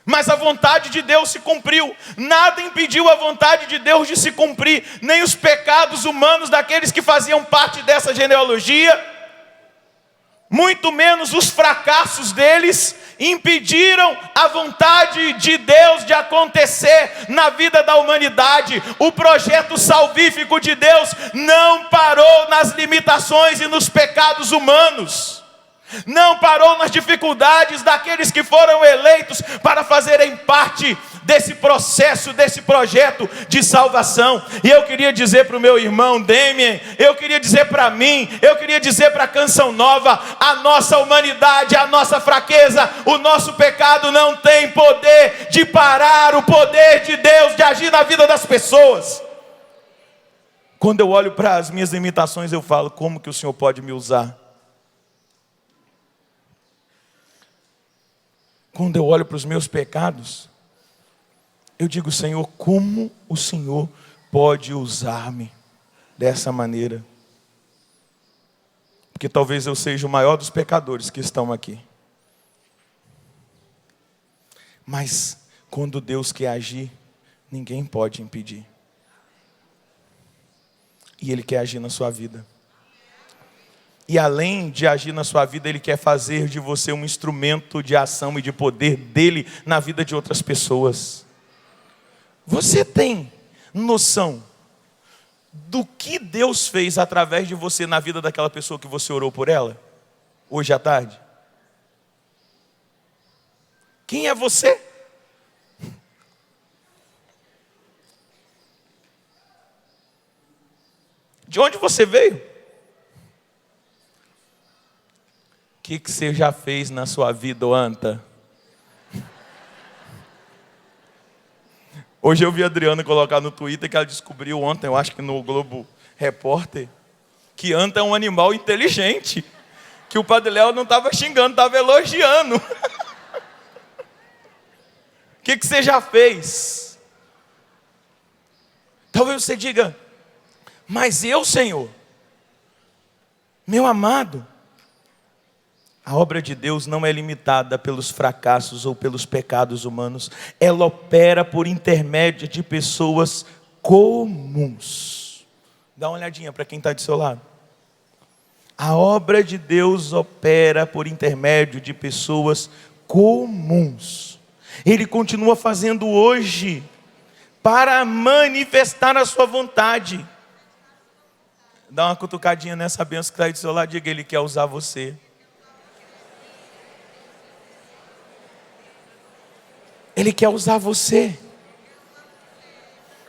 Mas a vontade de Deus se cumpriu. Nada impediu a vontade de Deus de se cumprir. Nem os pecados humanos daqueles que faziam parte dessa genealogia, muito menos os fracassos deles, impediram a vontade de Deus de acontecer na vida da humanidade. O projeto salvífico de Deus não parou nas limitações e nos pecados humanos. Não parou nas dificuldades daqueles que foram eleitos para fazerem parte desse processo, desse projeto de salvação. E eu queria dizer para o meu irmão Demian, eu queria dizer para mim, eu queria dizer para a Canção Nova: a nossa humanidade, a nossa fraqueza, o nosso pecado não tem poder de parar o poder de Deus de agir na vida das pessoas. Quando eu olho para as minhas limitações, eu falo: como que o Senhor pode me usar? Quando eu olho para os meus pecados, eu digo: Senhor, como o Senhor pode usar-me dessa maneira? Porque talvez eu seja o maior dos pecadores que estão aqui. Mas quando Deus quer agir, ninguém pode impedir. E Ele quer agir na sua vida. E além de agir na sua vida, Ele quer fazer de você um instrumento de ação e de poder dEle na vida de outras pessoas. Você tem noção do que Deus fez através de você na vida daquela pessoa que você orou por ela? Hoje à tarde? Quem é você? De onde você veio? O que você já fez na sua vida, Anta? Hoje eu vi a Adriana colocar no Twitter que ela descobriu ontem, eu acho que no Globo Repórter, que Anta é um animal inteligente, que o Padre Léo não estava xingando, estava elogiando. O que você já fez? Talvez você diga: mas eu, Senhor, meu amado, a obra de Deus não é limitada pelos fracassos ou pelos pecados humanos. Ela opera por intermédio de pessoas comuns. Dá uma olhadinha para quem está do seu lado. A obra de Deus opera por intermédio de pessoas comuns. Ele continua fazendo hoje para manifestar a sua vontade. Dá uma cutucadinha nessa bênção que está aí do seu lado. Diga: Ele quer usar você. Ele quer usar você.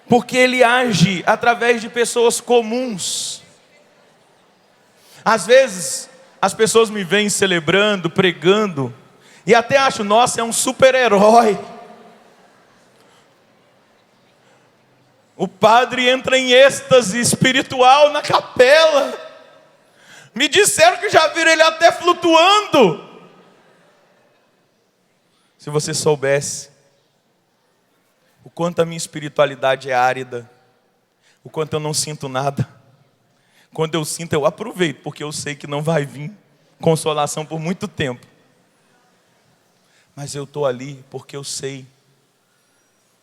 Porque Ele age através de pessoas comuns. Às vezes, as pessoas me veem celebrando, pregando, e até acham: nossa, é um super-herói. O padre entra em êxtase espiritual na capela. Me disseram que já viram ele até flutuando. Se você soubesse o quanto a minha espiritualidade é árida, o quanto eu não sinto nada. Quando eu sinto, eu aproveito, porque eu sei que não vai vir consolação por muito tempo. Mas eu estou ali porque eu sei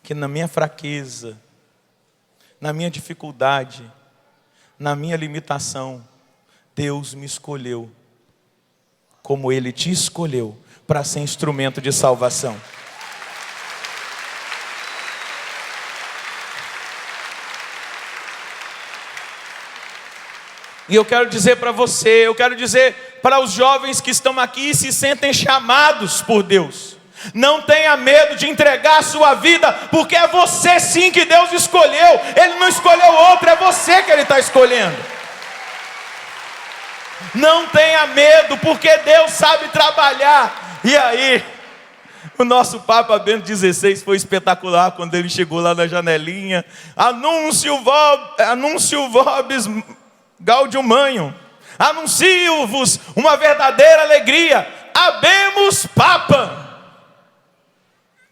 que na minha fraqueza, na minha dificuldade, na minha limitação, Deus me escolheu, como Ele te escolheu, para ser instrumento de salvação. E eu quero dizer para você, eu quero dizer para os jovens que estão aqui e se sentem chamados por Deus Não tenha medo de entregar a sua vida, porque é você sim que Deus escolheu. Ele não escolheu outro, é você que Ele está escolhendo. Não tenha medo, porque Deus sabe trabalhar. E aí, o nosso Papa Bento XVI foi espetacular quando ele chegou lá na janelinha. Anúncio vobis gaudium magnum. Anuncio-vos uma verdadeira alegria. Habemos Papa.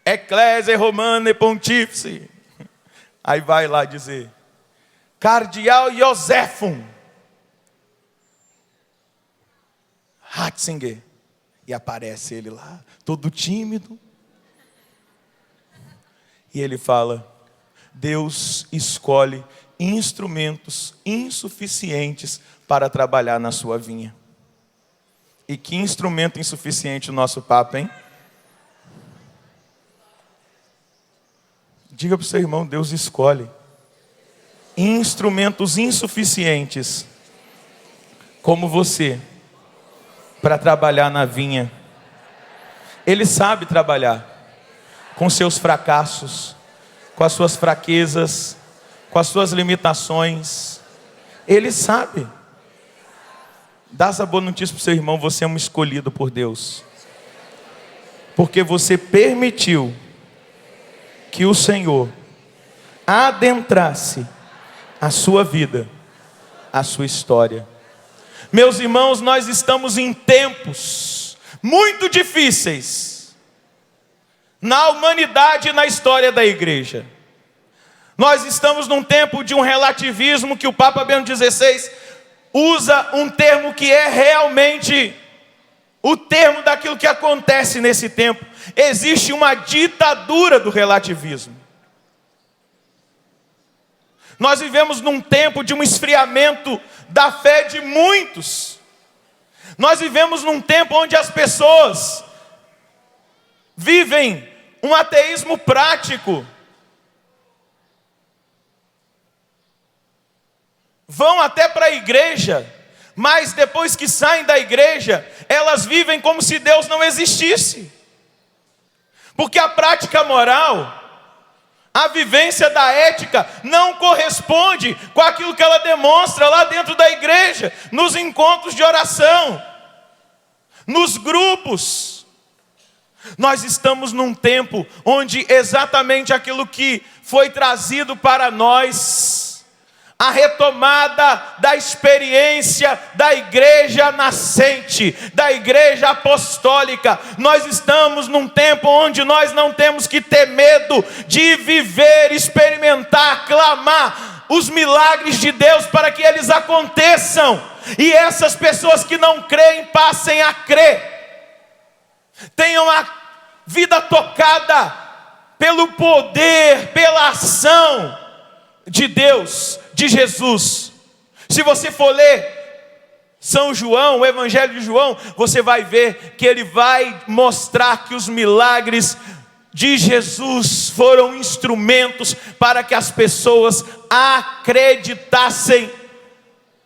Ecclesiae Romanae Pontifice. Aí vai lá dizer: Cardeal Josephum Ratzinger. E aparece ele lá, todo tímido. E ele fala: Deus escolhe instrumentos insuficientes para trabalhar na sua vinha. E que instrumento insuficiente o nosso Papa, hein? Diga para o seu irmão: Deus escolhe instrumentos insuficientes como você para trabalhar na vinha. Ele sabe trabalhar com seus fracassos, com as suas fraquezas, com as suas limitações. Ele sabe. Dá essa boa notícia para o seu irmão: você é um escolhido por Deus, porque você permitiu que o Senhor adentrasse a sua vida, a sua história. Meus irmãos, nós estamos em tempos muito difíceis na humanidade e na história da igreja. Nós estamos num tempo de um relativismo que o Papa Bento XVI usa um termo que é realmente o termo daquilo que acontece nesse tempo. Existe uma ditadura do relativismo. Nós vivemos num tempo de um esfriamento da fé de muitos. Nós vivemos num tempo onde as pessoas vivem um ateísmo prático. Vão até para a igreja, mas depois que saem da igreja, elas vivem como se Deus não existisse. Porque a prática moral, a vivência da ética não corresponde com aquilo que ela demonstra lá dentro da igreja, nos encontros de oração, nos grupos. Nós estamos num tempo onde exatamente aquilo que foi trazido para nós, a retomada da experiência da igreja nascente, da igreja apostólica. Nós estamos num tempo onde nós não temos que ter medo de viver, experimentar, clamar os milagres de Deus para que eles aconteçam. E essas pessoas que não creem passem a crer. Tenham a vida tocada pelo poder, pela ação de Deus, de Jesus. Se você for ler São João, o Evangelho de João, você vai ver que ele vai mostrar que os milagres de Jesus foram instrumentos para que as pessoas acreditassem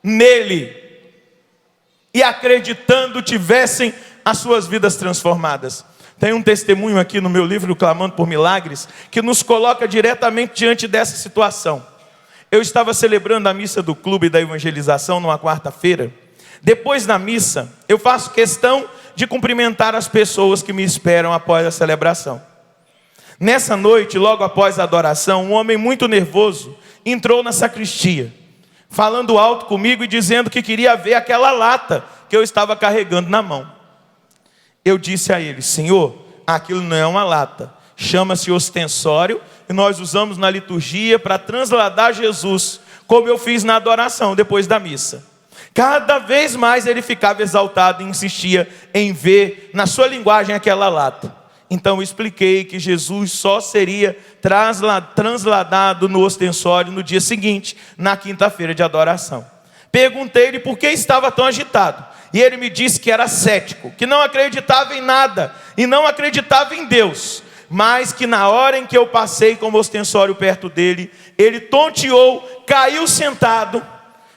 nele e, acreditando, tivessem as suas vidas transformadas. Tem um testemunho aqui no meu livro, Clamando por Milagres, que nos coloca diretamente diante dessa situação. Eu estava celebrando a missa do clube da evangelização numa quarta-feira. Depois da missa, eu faço questão de cumprimentar as pessoas que me esperam após a celebração. Nessa noite, logo após a adoração, um homem muito nervoso entrou na sacristia, falando alto comigo e dizendo que queria ver aquela lata que eu estava carregando na mão. Eu disse a ele: Senhor, aquilo não é uma lata, chama-se ostensório, e nós usamos na liturgia para transladar Jesus, como eu fiz na adoração depois da missa. Cada vez mais ele ficava exaltado e insistia em ver na sua linguagem aquela lata. Então eu expliquei que Jesus só seria transladado no ostensório no dia seguinte, na quinta-feira de adoração. Perguntei-lhe por que estava tão agitado, e ele me disse que era cético, que não acreditava em nada e não acreditava em Deus, mas que na hora em que eu passei com o ostensório perto dele, ele tonteou, caiu sentado,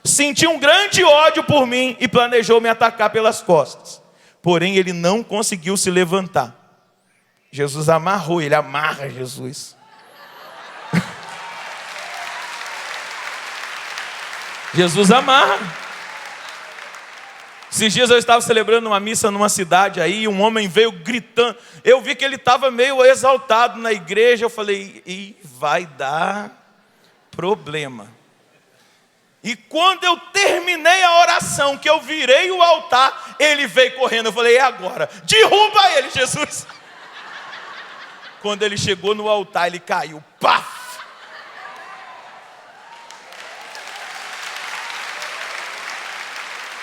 sentiu um grande ódio por mim e planejou me atacar pelas costas. Porém ele não conseguiu se levantar. Jesus amarrou, ele amarra Jesus. Jesus amarra. Esses dias eu estava celebrando uma missa numa cidade aí, e um homem veio gritando. Eu vi que ele estava meio exaltado na igreja. Eu falei, e vai dar problema. E quando eu terminei a oração, que eu virei o altar, ele veio correndo. Eu falei, e agora? Derruba ele, Jesus. Quando ele chegou no altar, ele caiu. Paf!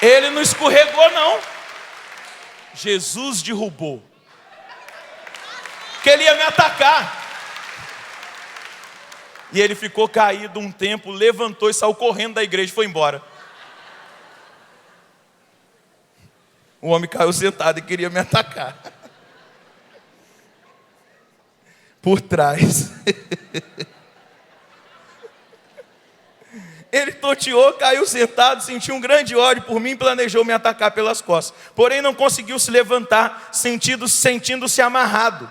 Ele não escorregou, não. Jesus derrubou. Porque ele ia me atacar. E ele ficou caído um tempo, levantou e saiu correndo da igreja e foi embora. O homem caiu sentado e queria me atacar. Por trás. Ele toteou, caiu sentado, sentiu um grande ódio por mim e planejou me atacar pelas costas. Porém não conseguiu se levantar, sentindo-se amarrado.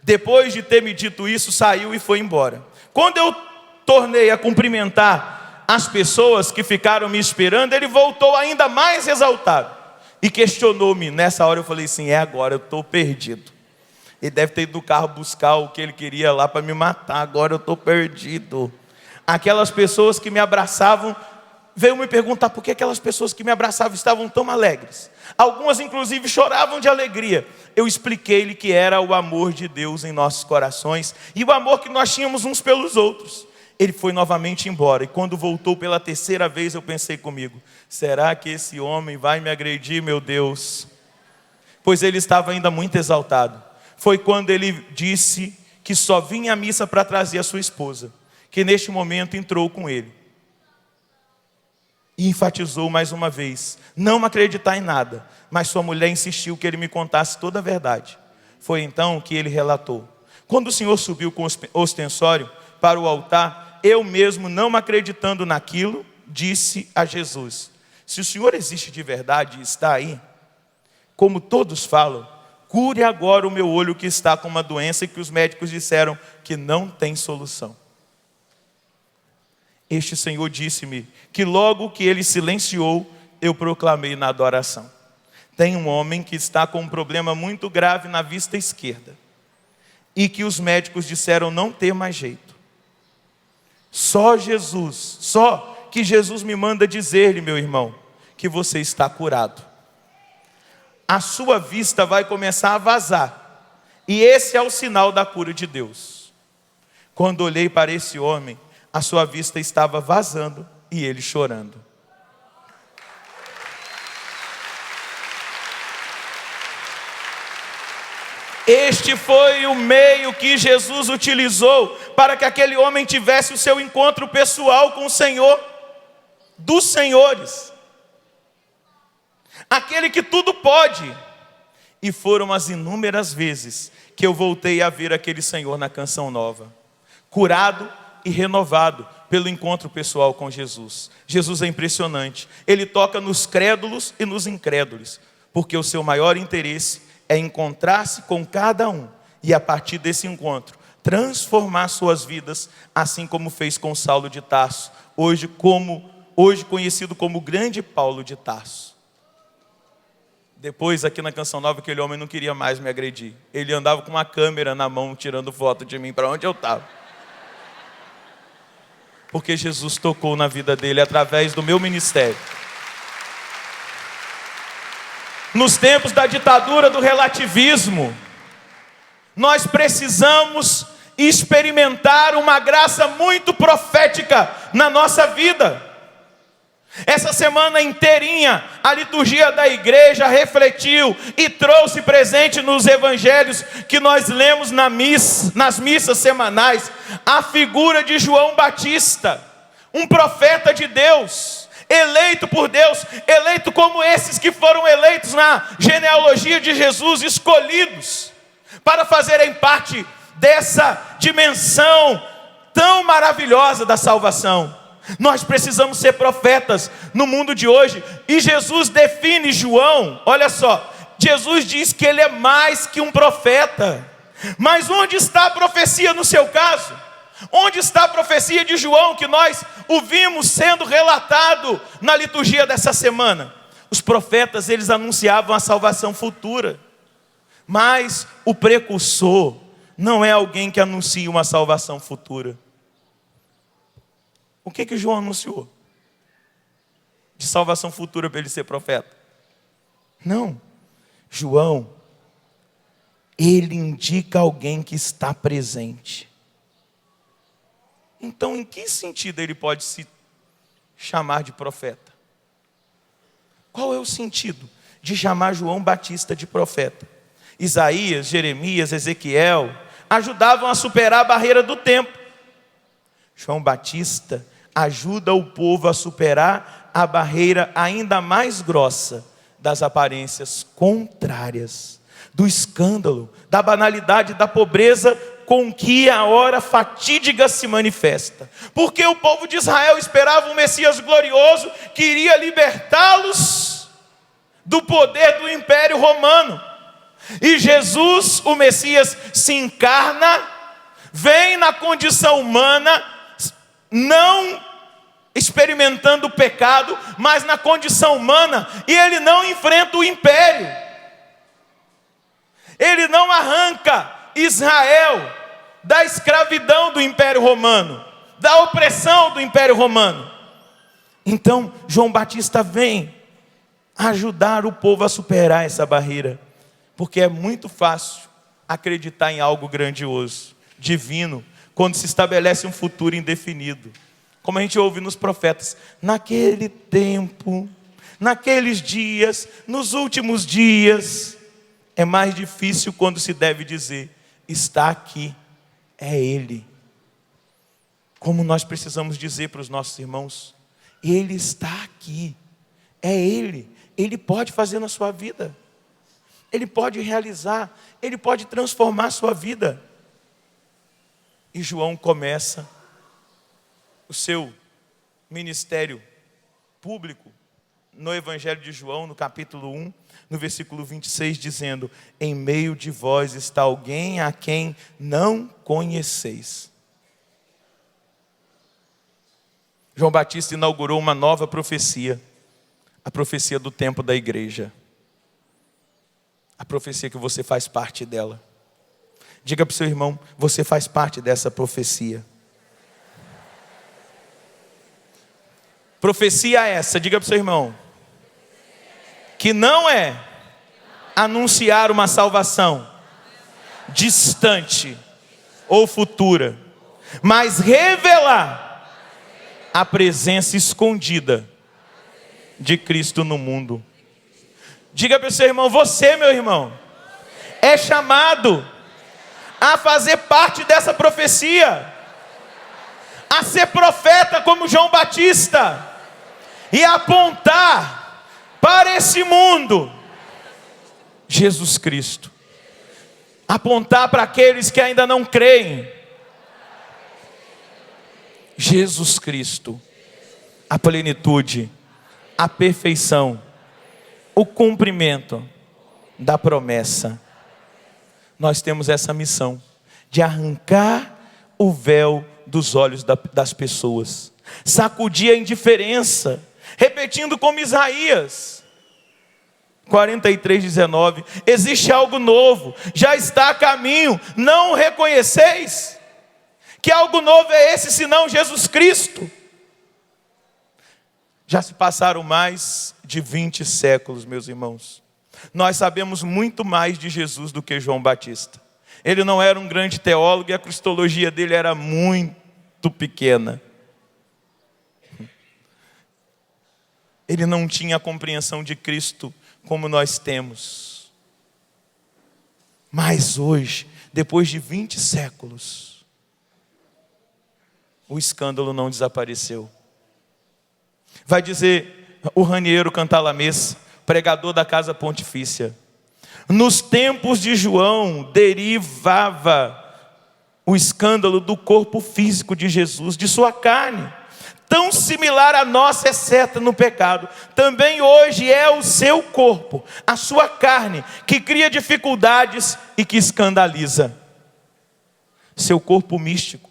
Depois de ter me dito isso, saiu e foi embora. Quando eu tornei a cumprimentar as pessoas que ficaram me esperando, ele voltou ainda mais exaltado e questionou-me. Nessa hora eu falei assim, agora, eu estou perdido. Ele deve ter ido do carro buscar o que ele queria lá para me matar, agora eu estou perdido. Aquelas pessoas que me abraçavam, veio me perguntar por que aquelas pessoas que me abraçavam estavam tão alegres. Algumas inclusive choravam de alegria. Eu expliquei-lhe que era o amor de Deus em nossos corações e o amor que nós tínhamos uns pelos outros. Ele foi novamente embora e quando voltou pela terceira vez eu pensei comigo, será que esse homem vai me agredir, meu Deus? Pois ele estava ainda muito exaltado. Foi quando ele disse que só vinha à missa para trazer a sua esposa, que neste momento entrou com ele. E enfatizou mais uma vez, não acreditar em nada, mas sua mulher insistiu que ele me contasse toda a verdade. Foi então que ele relatou. Quando o Senhor subiu com o ostensório para o altar, eu mesmo não acreditando naquilo, disse a Jesus, se o Senhor existe de verdade e está aí, como todos falam, cure agora o meu olho que está com uma doença e que os médicos disseram que não tem solução. Este Senhor disse-me que logo que ele silenciou, eu proclamei na adoração. Tem um homem que está com um problema muito grave na vista esquerda e que os médicos disseram não ter mais jeito. Só que Jesus me manda dizer-lhe, meu irmão, que você está curado. A sua vista vai começar a vazar e esse é o sinal da cura de Deus. Quando olhei para esse homem, a sua vista estava vazando e ele chorando. Este foi o meio que Jesus utilizou para que aquele homem tivesse o seu encontro pessoal com o Senhor dos senhores. Aquele que tudo pode. E foram as inúmeras vezes que eu voltei a ver aquele Senhor na Canção Nova. Curado e renovado pelo encontro pessoal com Jesus. Jesus é impressionante. Ele toca nos crédulos e nos incrédulos, porque o seu maior interesse é encontrar-se com cada um e a partir desse encontro transformar suas vidas, assim como fez com Saulo de Tarso, hoje conhecido como grande Paulo de Tarso. Depois aqui na Canção Nova aquele homem não queria mais me agredir. Ele andava com uma câmera na mão tirando foto de mim para onde eu estava. Porque Jesus tocou na vida dele através do meu ministério. Nos tempos da ditadura do relativismo, nós precisamos experimentar uma graça muito profética na nossa vida. Essa semana inteirinha, a liturgia da igreja refletiu e trouxe presente nos evangelhos que nós lemos nas missas semanais, a figura de João Batista, um profeta de Deus, eleito por Deus, eleito como esses que foram eleitos na genealogia de Jesus, escolhidos para fazerem parte dessa dimensão tão maravilhosa da salvação. Nós precisamos ser profetas no mundo de hoje. E Jesus define João, olha só, Jesus diz que ele é mais que um profeta. Mas onde está a profecia no seu caso? Onde está a profecia de João que nós ouvimos sendo relatado na liturgia dessa semana? Os profetas, eles anunciavam a salvação futura. Mas o precursor não é alguém que anuncia uma salvação futura. O que João anunciou? De salvação futura para ele ser profeta? Não. João, ele indica alguém que está presente. Então, em que sentido ele pode se chamar de profeta? Qual é o sentido de chamar João Batista de profeta? Isaías, Jeremias, Ezequiel ajudavam a superar a barreira do tempo. João Batista ajuda o povo a superar a barreira ainda mais grossa das aparências contrárias, do escândalo, da banalidade, da pobreza com que a hora fatídica se manifesta. Porque o povo de Israel esperava um Messias glorioso que iria libertá-los do poder do Império Romano. E Jesus, o Messias, se encarna, vem na condição humana, não experimentando o pecado, mas na condição humana, e ele não enfrenta o império. Ele não arranca Israel da escravidão do Império Romano, da opressão do Império Romano. Então, João Batista vem ajudar o povo a superar essa barreira, porque é muito fácil acreditar em algo grandioso, divino, quando se estabelece um futuro indefinido. Como a gente ouve nos profetas, naquele tempo, naqueles dias, nos últimos dias. É mais difícil quando se deve dizer, está aqui, é Ele. Como nós precisamos dizer para os nossos irmãos, Ele está aqui, é Ele. Ele pode fazer na sua vida, Ele pode realizar, Ele pode transformar a sua vida. E João começa o seu ministério público no Evangelho de João, no capítulo 1, no versículo 26, dizendo: em meio de vós está alguém a quem não conheceis. João Batista inaugurou uma nova profecia, a profecia do tempo da igreja, a profecia que você faz parte dela. Diga para o seu irmão, você faz parte dessa profecia. Profecia essa, diga para o seu irmão, que não é anunciar uma salvação distante ou futura, mas revelar a presença escondida de Cristo no mundo. Diga para o seu irmão, você, meu irmão, é chamado a fazer parte dessa profecia, a ser profeta como João Batista e apontar para esse mundo Jesus Cristo, apontar para aqueles que ainda não creem Jesus Cristo, a plenitude, a perfeição, o cumprimento da promessa. Nós temos essa missão de arrancar o véu dos olhos das pessoas, sacudir a indiferença, repetindo como Isaías 43:19, existe algo novo, já está a caminho, não o reconheceis? Que algo novo é esse, senão Jesus Cristo? Já se passaram mais de 20 séculos, meus irmãos. Nós sabemos muito mais de Jesus do que João Batista. Ele não era um grande teólogo e a cristologia dele era muito pequena. Ele não tinha a compreensão de Cristo como nós temos. Mas hoje, depois de 20 séculos, o escândalo não desapareceu. Vai dizer o Raniero Cantalamessa, pregador da Casa Pontifícia: nos tempos de João derivava o escândalo do corpo físico de Jesus, de sua carne, tão similar à nossa, exceto no pecado. Também hoje é o seu corpo, a sua carne, que cria dificuldades e que escandaliza. seu corpo místico.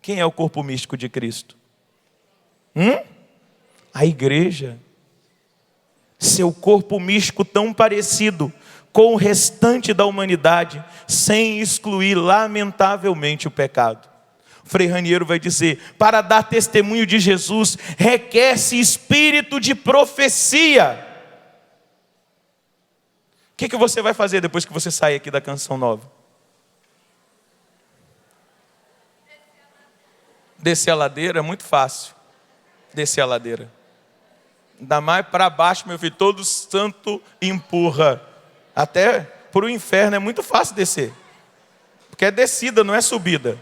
Quem é o corpo místico de Cristo? A igreja. Seu corpo místico tão parecido com o restante da humanidade, sem excluir lamentavelmente o pecado. O Frei Raniero vai dizer: para dar testemunho de Jesus, requer-se espírito de profecia. O que você vai fazer depois que você sair aqui da Canção Nova? Descer a ladeira é muito fácil. Descer a ladeira. Ainda mais para baixo, meu filho, todo santo empurra. Até para o inferno é muito fácil descer. Porque é descida, não é subida.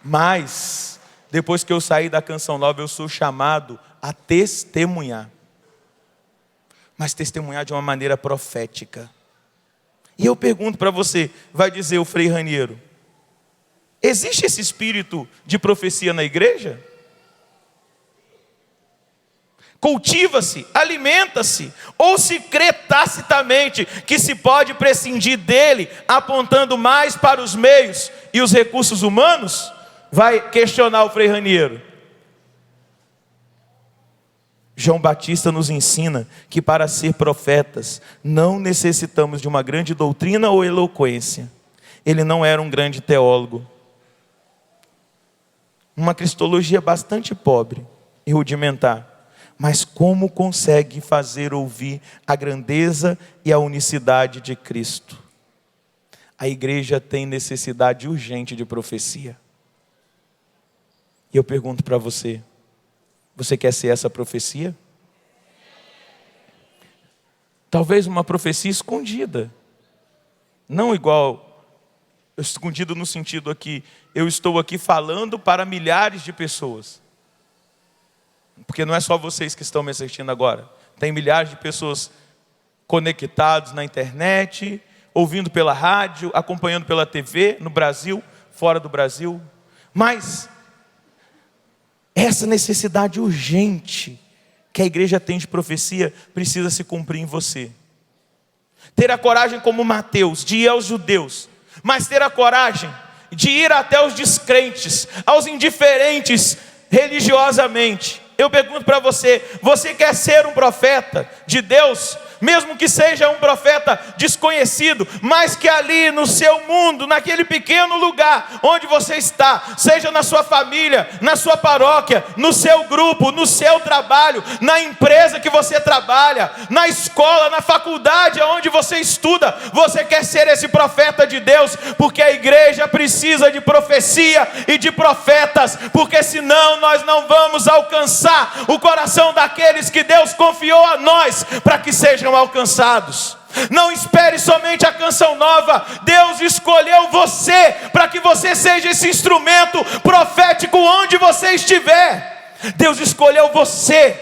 Mas, depois que eu sair da Canção Nova, eu sou chamado a testemunhar. Mas testemunhar de uma maneira profética. E eu pergunto para você, vai dizer o Frei Raniero, existe esse espírito de profecia na igreja? Cultiva-se, alimenta-se, ou se crê tacitamente que se pode prescindir dele, apontando mais para os meios e os recursos humanos? Vai questionar o Frei Raniero. João Batista nos ensina que para ser profetas não necessitamos de uma grande doutrina ou eloquência. Ele não era um grande teólogo. Uma cristologia bastante pobre e rudimentar. Mas como consegue fazer ouvir a grandeza e a unicidade de Cristo? A igreja tem necessidade urgente de profecia. E eu pergunto para você, você quer ser essa profecia? Talvez uma profecia escondida. Não igual, escondido no sentido aqui, eu estou aqui falando para milhares de pessoas. Porque não é só vocês que estão me assistindo agora. Tem milhares de pessoas conectados na internet, ouvindo pela rádio, acompanhando pela TV, no Brasil, fora do Brasil. Mas essa necessidade urgente que a igreja tem de profecia precisa se cumprir em você. Ter a coragem como Mateus de ir aos judeus, mas ter a coragem de ir até os descrentes, aos indiferentes religiosamente. Eu pergunto para você, você quer ser um profeta de Deus? Mesmo que seja um profeta desconhecido, mas que ali no seu mundo, naquele pequeno lugar onde você está, seja na sua família, na sua paróquia, no seu grupo, no seu trabalho, na empresa que você trabalha, na escola, na faculdade onde você estuda, você quer ser esse profeta de Deus, porque a igreja precisa de profecia e de profetas, porque senão nós não vamos alcançar o coração daqueles que Deus confiou a nós, para que sejam alcançados. Não espere somente a Canção Nova. Deus escolheu você para que você seja esse instrumento profético onde você estiver. Deus escolheu você,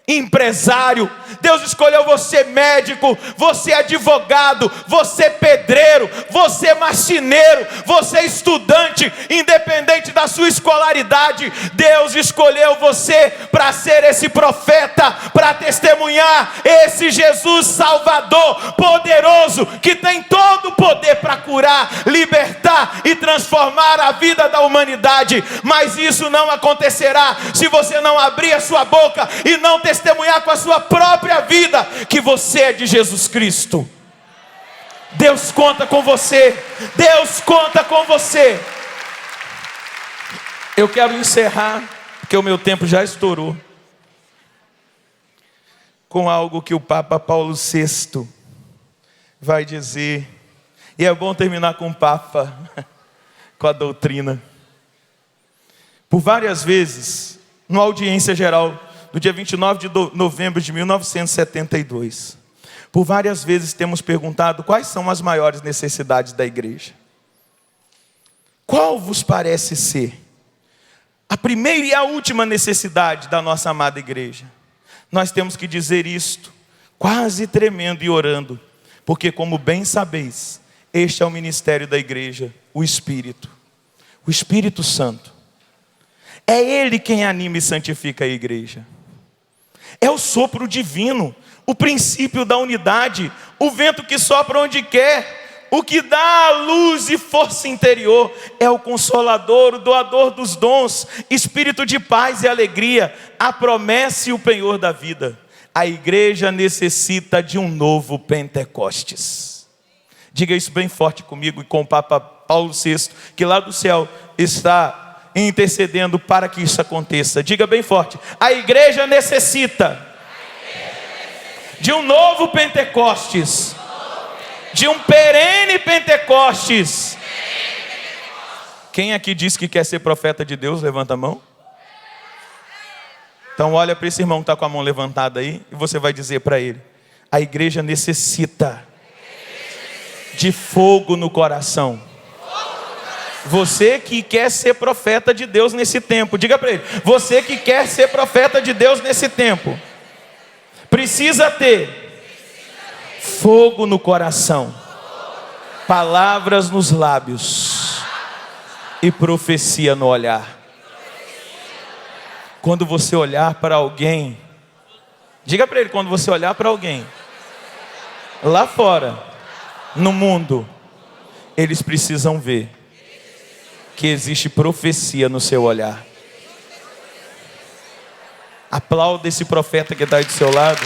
empresário. Deus escolheu você, médico, você advogado, você pedreiro, você marceneiro, você estudante, independente da sua escolaridade. Deus escolheu você para ser esse profeta, para testemunhar esse Jesus Salvador poderoso, que tem todo o poder para curar, libertar e transformar a vida da humanidade. Mas isso não acontecerá se você não abrir a sua boca e não testemunhar com a sua própria vida que você é de Jesus Cristo. Deus conta com você. Deus conta com você. Eu quero encerrar, porque o meu tempo já estourou, com algo que o Papa Paulo VI vai dizer. E é bom terminar com o Papa, com a doutrina. Por várias vezes, numa audiência geral no dia 29 de novembro de 1972. Por várias vezes temos perguntado quais são as maiores necessidades da igreja. Qual vos parece ser a primeira e a última necessidade da nossa amada igreja? Nós temos que dizer isto, quase tremendo e orando, porque como bem sabeis, este é o ministério da igreja, o Espírito Santo. É Ele quem anima e santifica a igreja. É o sopro divino, o princípio da unidade, o vento que sopra onde quer, o que dá a luz e força interior, é o Consolador, o doador dos dons, Espírito de paz e alegria, a promessa e o penhor da vida. A igreja necessita de um novo Pentecostes. Diga isso bem forte comigo e com o Papa Paulo VI, que lá do céu está intercedendo para que isso aconteça. Diga bem forte: a igreja necessita de um novo Pentecostes, de um perene Pentecostes. Quem aqui diz que quer ser profeta de Deus, levanta a mão. Então olha para esse irmão que está com a mão levantada aí, e você vai dizer para ele: a igreja necessita de fogo no coração. Você que quer ser profeta de Deus nesse tempo, diga para ele: você que quer ser profeta de Deus nesse tempo, precisa ter fogo no coração, palavras nos lábios e profecia no olhar. Quando você olhar para alguém, diga para ele: quando você olhar para alguém lá fora, no mundo, eles precisam ver que existe profecia no seu olhar. Aplauda esse profeta que está aí do seu lado.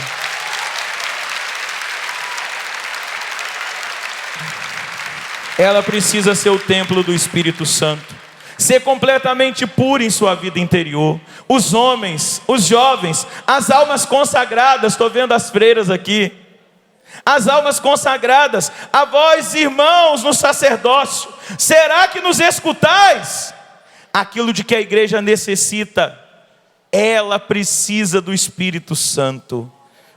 Ela precisa ser o templo do Espírito Santo, ser completamente pura em sua vida interior. Os homens, os jovens, as almas consagradas, estou vendo as freiras aqui, as almas consagradas, a vós irmãos no sacerdócio, será que nos escutais? Aquilo de que a igreja necessita, ela precisa do Espírito Santo.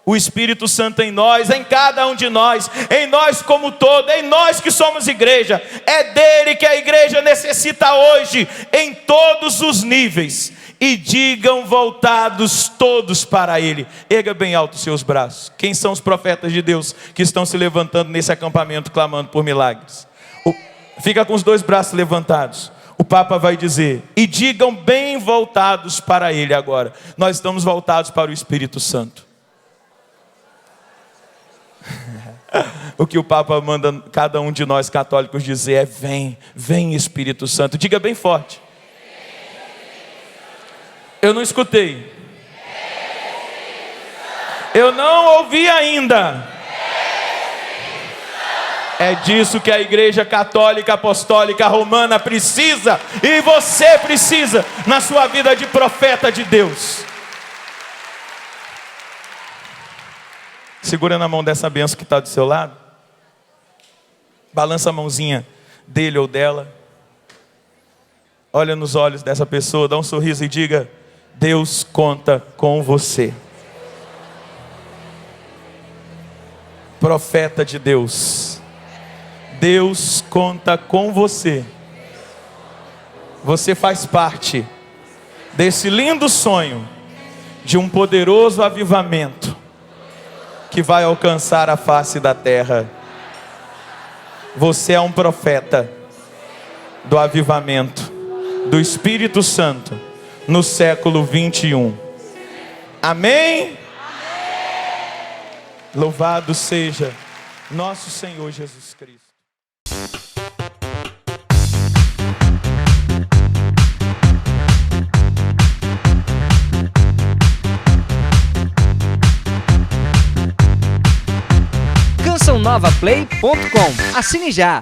O Espírito Santo em nós, em cada um de nós, em nós como todo, em nós que somos igreja. É dele que a igreja necessita hoje, em todos os níveis. E digam voltados todos para ele. Erga bem alto os seus braços. Quem são os profetas de Deus que estão se levantando nesse acampamento clamando por milagres? Fica com os dois braços levantados. O Papa vai dizer: e digam bem voltados para ele agora. Nós estamos voltados para o Espírito Santo. O que o Papa manda cada um de nós católicos dizer é: vem, vem Espírito Santo. Diga bem forte. Eu não escutei. Eu não ouvi ainda. É disso que a igreja católica, apostólica, romana precisa. E você precisa na sua vida de profeta de Deus. Segura na mão dessa bênção que está do seu lado. Balança a mãozinha dele ou dela. Olha nos olhos dessa pessoa, dá um sorriso e diga: Deus conta com você. Profeta de Deus, Deus conta com você. Você faz parte desse lindo sonho de um poderoso avivamento que vai alcançar a face da terra. Você é um profeta do avivamento do Espírito Santo no século 21. Amém? Louvado seja nosso Senhor Jesus Cristo. CançãoNovaPlay.com. Assine já!